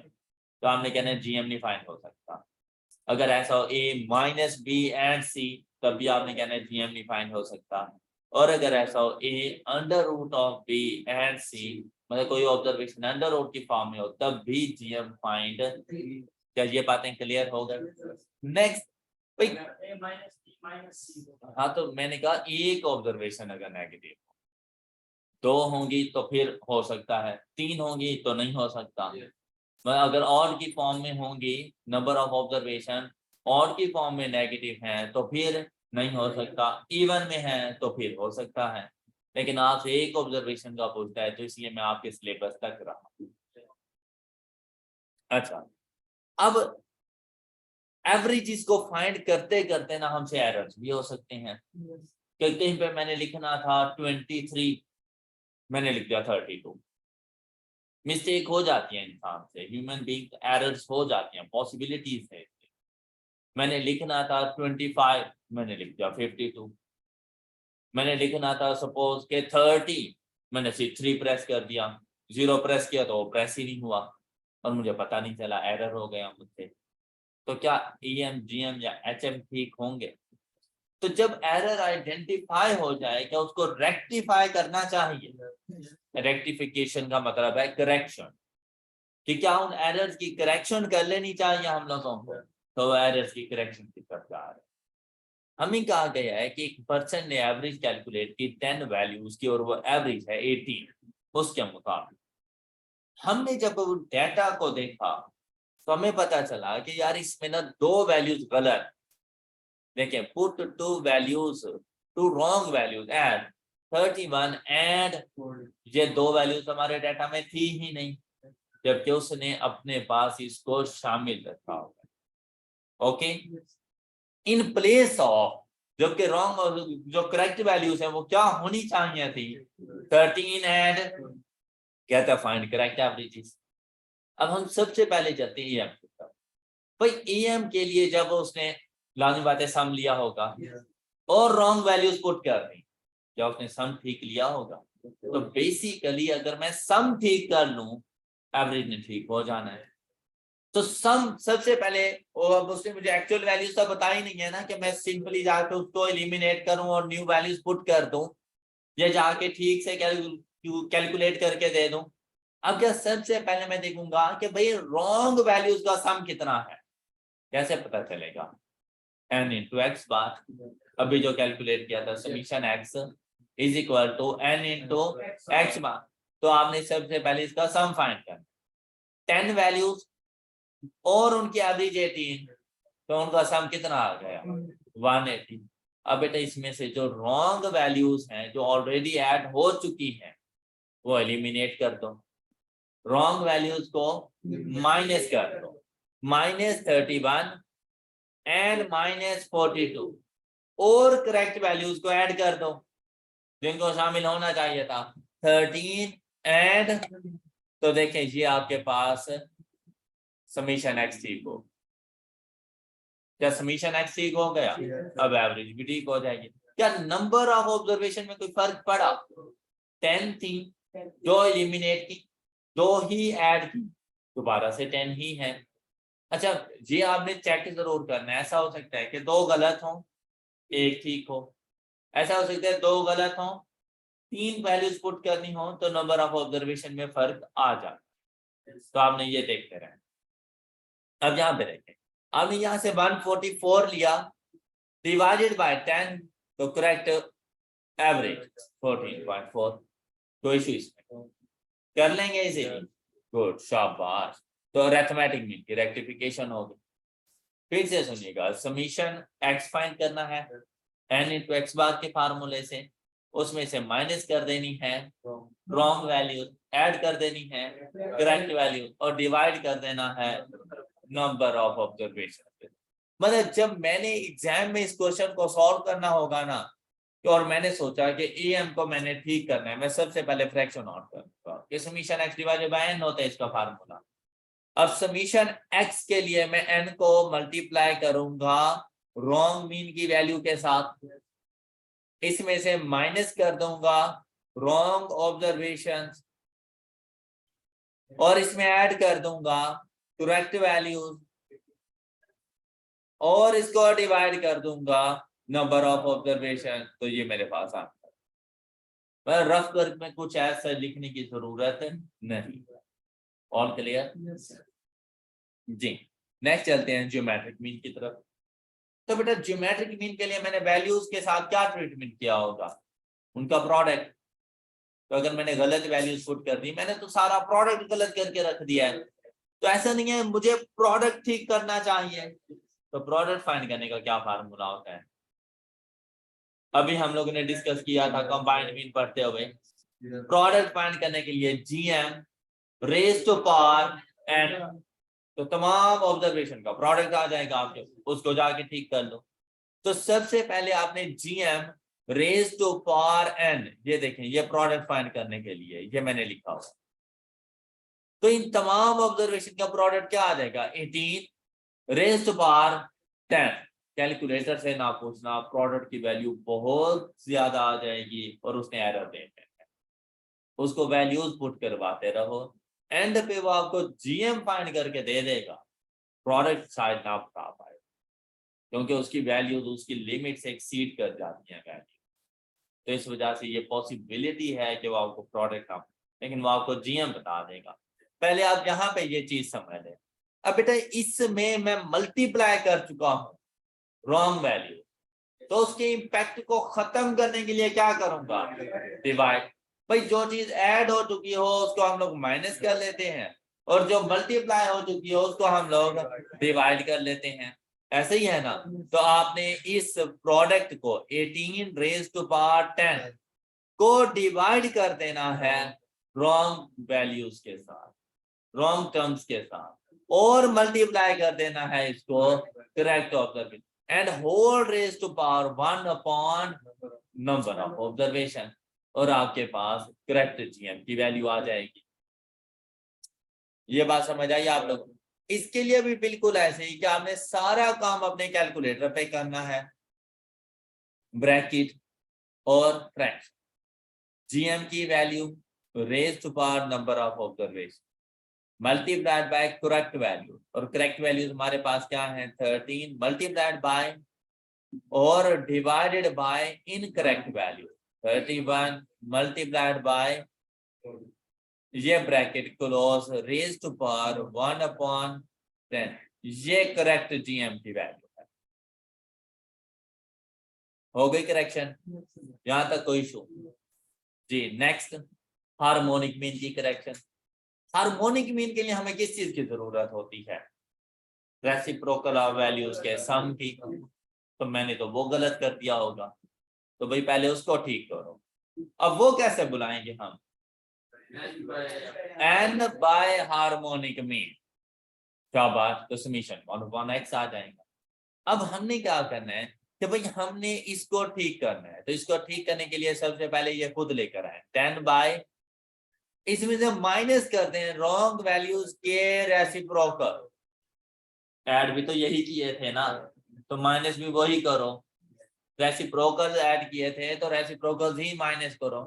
तो आपने कहना है जीएम नहीं फाइंड हो सकता। अगर ऐसा हो ए माइनस बी एंड सी, तब भी आपने कहना है जीएम नहीं फाइंड हो सकता। और अगर ऐसा हो A under root of B and C, मतलब कोई ऑब्जर्वेशन अंडर रूट की फॉर्म में हो, तब भी जीएम फाइंड। क्या ये बातें क्लियर हो गई? नेक्स्ट भाई, हाँ तो मैंने कहा एक ऑब्जर्वेशन अगर नेगेटिव, 2 होंगी तो फिर हो सकता है, 3 होंगी तो नहीं हो सकता। अगर ऑड की फॉर्म में होंगी, नंबर ऑफ ऑब्जर्वेशन ऑड की फॉर्म में नेगेटिव है तो फिर नहीं हो सकता, इवन में है तो फिर हो सकता है। लेकिन आपसे एक ऑब्जर्वेशन का पूछता है, तो इसलिए मैं आपके सिलेबस तक रहा। अच्छा, अब एवरेज को फाइंड करते करते ना हमसे एरर्स भी हो सकते हैं। कहीं पे मैंने लिखना था 23, मैंने लिख दिया 32। मिस्टेक हो जाती है इंसान से, ह्यूमन बीइंग, एरर्स हो जाती हैं, पॉसिबिलिटीज है। मैंने लिखना था 25, मैंने लिख दिया 52। मैंने लिखना था सपोज के 30, मैंने सिर्फ 3 प्रेस कर दिया, 0 प्रेस किया तो वो प्रेस ही नहीं हुआ और मुझे पता नहीं चला, एरर हो गया मुझसे। तो क्या ईएम जीएम या एचएम ठीक होंगे? तो जब एरर आइडेंटिफाई हो जाए, क्या उसको रेक्टिफाई करना चाहिए? रेक्टिफिकेशन का मतलब है करेक्शन, कि क्या उन एरर्स की करेक्शन कर लेनी चाहिए हम लोगों को, तो एरर्स की करेक्शन की तरफ जा रहे हैं। हमें कहा गया है कि एक पर्सन ने एवरेज कैलकुलेट की 10 वैल्यूज की और वो एवरेज है 18, उसके मुताबिक हमने जब उन डेटा को देखा तो हमें पता चला कि यार इसमें ना 2 वैल्यूज गलत। देखिए, पुट 2 values, 2 wrong values add 31 and ये 2 वैल्यूज हमारे डेटा में थी ही नहीं, जबकि उसने अपने पास इसको शामिल रखा होगा। ओके, इन प्लेस ऑफ, जबकि रॉन्ग, जो करेक्ट वैल्यूज है वो क्या होनी चाहिए थी? 13 एंड कहता फाइंड करेक्ट एवरेजेस। अब हम सबसे पहले चलते हैं ईएम की तरफ। भाई ईएम के लिए जब उसने लाजमी बात है सम लिया होगा और रॉन्ग वैल्यूज पुट कर दी, क्या उसने सम ठीक लिया होगा? तो बेसिकली अगर मैं सम ठीक कर लूं, एवरेज ने ठीक हो जाना है। तो सम सबसे पहले, और अब उसने मुझे एक्चुअल वैल्यूज तो बताई नहीं है ना, कि मैं सिंपली जाके उसको एलिमिनेट करूं और न्यू वैल्यूज पुट कर दूं, या जाके ठीक से कैलकुलेट करके दे दूं। अब क्या सबसे पहले मैं देखूंगा कि भाई रॉन्ग वैल्यूज का सम कितना है, कैसे पता चलेगा? n इंटू एक्स बार, अभी जो कैलकुलेट किया था summation x is equal to n into X bar. तो आपने सबसे पहले इसका सम फाइंड करना, 10 वैल्यूज और उनकी एवरेज 18, तो उनका सम कितना आ गया 180। अब बेटा इसमें से जो रॉन्ग वैल्यूज हैं जो ऑलरेडी ऐड हो चुकी हैं वो एलिमिनेट कर दो, रॉन्ग वैल्यूज को माइनस कर दो, -31 एंड -42, और करेक्ट वैल्यूज को ऐड कर दो जिनको शामिल होना चाहिए था 13 एंड, तो देखें ये आपके पास समीशन एक्स ठीक हो, क्या समीशन एक्स ठीक हो गया? अब एवरेज भी ठीक हो जाएगी। क्या नंबर ऑफ ऑब्जर्वेशन में कोई फर्क पड़ा? 10 थी जो एलिमिनेट की, 2 ही ऐड की, दोबारा से 10 ही है। अच्छा ये आपने चेक जरूर करना है, ऐसा हो सकता है कि 2 गलत हो 1 ठीक हो, ऐसा हो सकता है 2 गलत हो 3 वैल्यूज पुट करनी हो तो नंबर ऑफ ऑब्जर्वेशन में फर्क आ जाए, तो आपने ये देखते रहना। अब यहाँ पे देखें, आपने यहाँ से 144 लिया डिवाइडेड बाय 10, तो करेक्ट एवरेज 14.4, कोई इशू इसमें कर लेंगे इजीली, गुड शाबाश। तो अरिथमेटिक मीन की रेक्टिफिकेशन होगी। फिर से सुनिएगा, समीशन x फाइंड करना है n इंटू एक्स बार के फार्मूले से, उसमें से माइनस कर देनी है रॉन्ग वैल्यू, ऐड कर देनी है करेक्ट वैल्यू, और डिवाइड कर देना है नंबर ऑफ ऑब्जर्वेशन। मतलब जब मैंने एग्जाम में इस क्वेश्चन को सॉल्व करना होगा ना, और मैंने सोचा कि am को मैंने ठीक करना है, मैं सबसे पहले फ्रैक्शन आउट करूंगा कि summation x divided by n होता है इसका फार्मूला। अब समीशन x के लिए मैं n को मल्टीप्लाई करूंगा रॉन्ग मीन की वैल्यू के साथ, इसमें से माइनस कर दूंगा रॉन्ग ऑब्जर्वेशन, और इसमें ऐड कर दूंगा करेक्ट वैल्यूज, और इसको डिवाइड कर दूंगा नंबर ऑफ ऑब्जर्वेशन। तो ये मेरे पास आता है, रफ वर्क में कुछ ऐसा लिखने की जरूरत नहीं। ऑल क्लियर जी। नेक्स्ट चलते हैं ज्योमेट्रिक मीन की तरफ। तो बेटा ज्योमेट्रिक मीन के लिए मैंने वैल्यूज के साथ क्या ट्रीटमेंट किया होगा, उनका प्रोडक्ट। तो अगर मैंने गलत वैल्यूज पुट कर दी, मैंने तो सारा प्रोडक्ट गलत करके रख दिया है, तो ऐसा नहीं है, मुझे प्रोडक्ट ठीक करना चाहिए। तो प्रोडक्ट फाइंड करने का क्या फार्मूला होता है, अभी हम लोगों ने डिस्कस किया था कंबाइंड मीन पढ़ते हुए। प्रोडक्ट फाइंड करने के लिए GM raise to power n, तो तमाम ऑब्जर्वेशन का प्रोडक्ट आ जाएगा, आपके उसको जाके ठीक कर लो। तो सबसे पहले आपने GM raise to power n, ये देखें ये प्रोडक्ट फाइंड करने के लिए ये मैंने लिखा हुआ। तो इन तमाम ऑब्जर्वेशन का प्रोडक्ट क्या आ जाएगा 18 रेज टू पावर 10। कैलकुलेटर से ना पूछना, प्रोडक्ट की वैल्यू बहुत ज्यादा आ जाएगी और उसने एरर दे देना है, उसको वैल्यूज पुट करवाते रहो, एंड पे वो आपको जीएम फाइंड करके दे देगा, प्रोडक्ट शायद ना बता पाए क्योंकि उसकी वैल्यूज उसकी लिमिट से एक्सीड कर जाती है वैल्यू। तो इस वजह से ये पॉसिबिलिटी है कि वो आपको प्रोडक्ट ना, लेकिन वो आपको जीएम बता देगा। पहले आप यहाँ पे ये चीज समझ लें। अब बेटा इसमें मैं मल्टीप्लाई कर चुका हूँ रॉन्ग वैल्यू, तो उसके इम्पैक्ट को खत्म करने के लिए क्या करूंगा डिवाइड। भाई जो चीज ऐड हो चुकी हो उसको हम लोग माइनस कर लेते हैं, और जो मल्टीप्लाई हो चुकी हो उसको हम लोग डिवाइड कर लेते हैं, ऐसे ही है ना। तो आपने इस प्रोडक्ट को 18 रेज टू पावर 10 को डिवाइड कर देना है रॉन्ग वैल्यूज के साथ, रॉन्ग टर्म्स के साथ, और मल्टीप्लाई कर देना है इसको correct observation, and whole raise to power 1 upon number of observation, और आपके पास करेक्ट जीएम की वैल्यू आ जाएगी। ये बात समझ आई आप लोग? इसके लिए भी बिल्कुल ऐसे ही कि आपने सारा काम अपने कैलकुलेटर पे करना है, ब्रैकेट और फ्रैक्शन, जीएम की value raise to power number of observation multiplied by correct value, और करेक्ट वैल्यूज हमारे पास क्या है 13 मल्टीप्लाइड बाय और divided by incorrect value 31 multiplied by ये bracket close raise to power 1 upon 10, ये करेक्ट जीएम की वैल्यू है। हो गई करेक्शन, यहाँ तक कोई इशू जी। नेक्स्ट हार्मोनिक मीन की करेक्शन। हार्मोनिक मीन के लिए हमें किस चीज की जरूरत होती है? रेसिप्रोकल ऑफ वैल्यूज के सम की। तो मैंने तो वो गलत कर दिया होगा, तो भाई पहले उसको ठीक करो। अब वो कैसे बुलाएंगे हम? n बाय हार्मोनिक मीन, क्या बात, तो समीशन 1/x आ जाएगा। अब हमने क्या करना है कि भाई हमने इसको ठीक करना है, तो इसको ठीक करने के लिए सबसे पहले ये खुद लेकर आए 10 बाय, इसमें से माइनस करते हैं रॉन्ग वैल्यूज के रेसिप्रोकल। ऐड भी तो यही किए थे ना, तो माइनस भी वही करो। रेसिप्रोकल ऐड किए थे तो रेसिप्रोकल ही माइनस करो,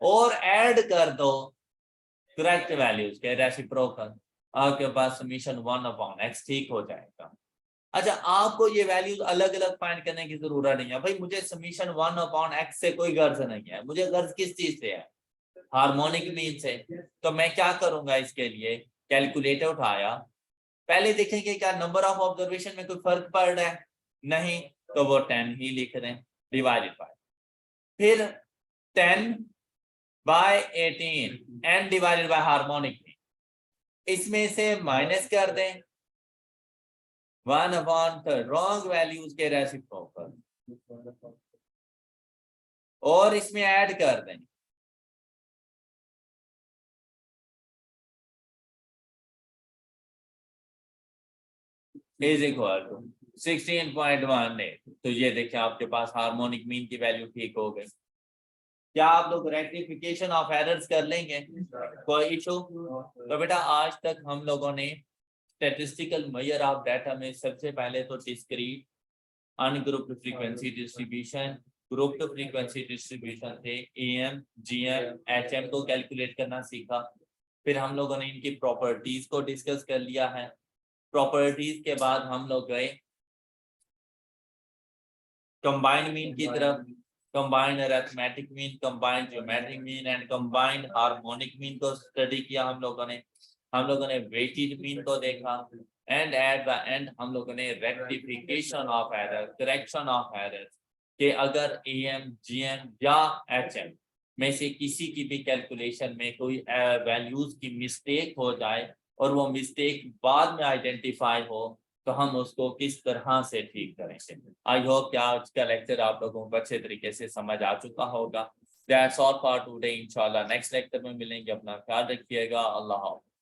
और ऐड कर दो करेक्ट वैल्यूज के रेसिप्रोकल। आपके पास समीशन 1/x ठीक हो जाएगा। अच्छा, आपको ये वैल्यूज अलग अलग फाइंड करने की जरूरत नहीं है भाई, मुझे समीशन 1/x से कोई गर्ज नहीं है, मुझे गर्ज किस चीज से है? हार्मोनिक मीन से। तो मैं क्या करूंगा इसके लिए? कैलकुलेटर उठाया, पहले देखेंगे क्या नंबर ऑफ ऑब्जर्वेशन में कोई फर्क पड़ रहा है, नहीं, तो वो 10 ही लिख रहे हैं डिवाइडेड बाय, फिर 10 by 18 and divided by harmonic mean, इसमें से माइनस कर दें 1/3 रॉन्ग वैल्यूज के रेसिप्रोकल, और इसमें ऐड कर दें इज इक्वल टू 16.18। तो ये देखिए आपके पास हार्मोनिक मीन की वैल्यू ठीक हो गई। क्या आप लोग रेक्टिफिकेशन ऑफ एरर्स कर लेंगे? कोई इशू? तो बेटा आज तक हम लोगों ने स्टैटिस्टिकल मेजर ऑफ डाटा में सबसे पहले तो discrete, ungrouped frequency distribution, grouped frequency distribution थे, एएम, जीएम, एचएम को कैलकुलेट करना सीखा। फिर हम लोगों ने इनकी प्रॉपर्टीज को डिस्कस कर लिया है। प्रॉपर्टीज के बाद हम लोग गए कंबाइंड मीन की तरफ, combined arithmetic mean, combined geometric mean and combined harmonic mean को स्टडी किया हम लोगों ने वेटेज मीन को देखा, एंड एट द एंड हम लोगों ने rectification of error, correction of error, कि अगर एएम, जीएम या एचएम में से किसी की भी कैलकुलेशन में कोई वैल्यूज की मिस्टेक हो जाए और वो मिस्टेक बाद में आइडेंटिफाई हो, तो हम उसको किस तरह से ठीक करेंगे। आई होप कि आज का लेक्चर आप लोगों को अच्छे तरीके से समझ आ चुका होगा। दैट्स ऑल फॉर टुडे, इंशाल्लाह नेक्स्ट लेक्चर में मिलेंगे। अपना ख्याल रखिएगा। अल्लाह हाफ़िज़।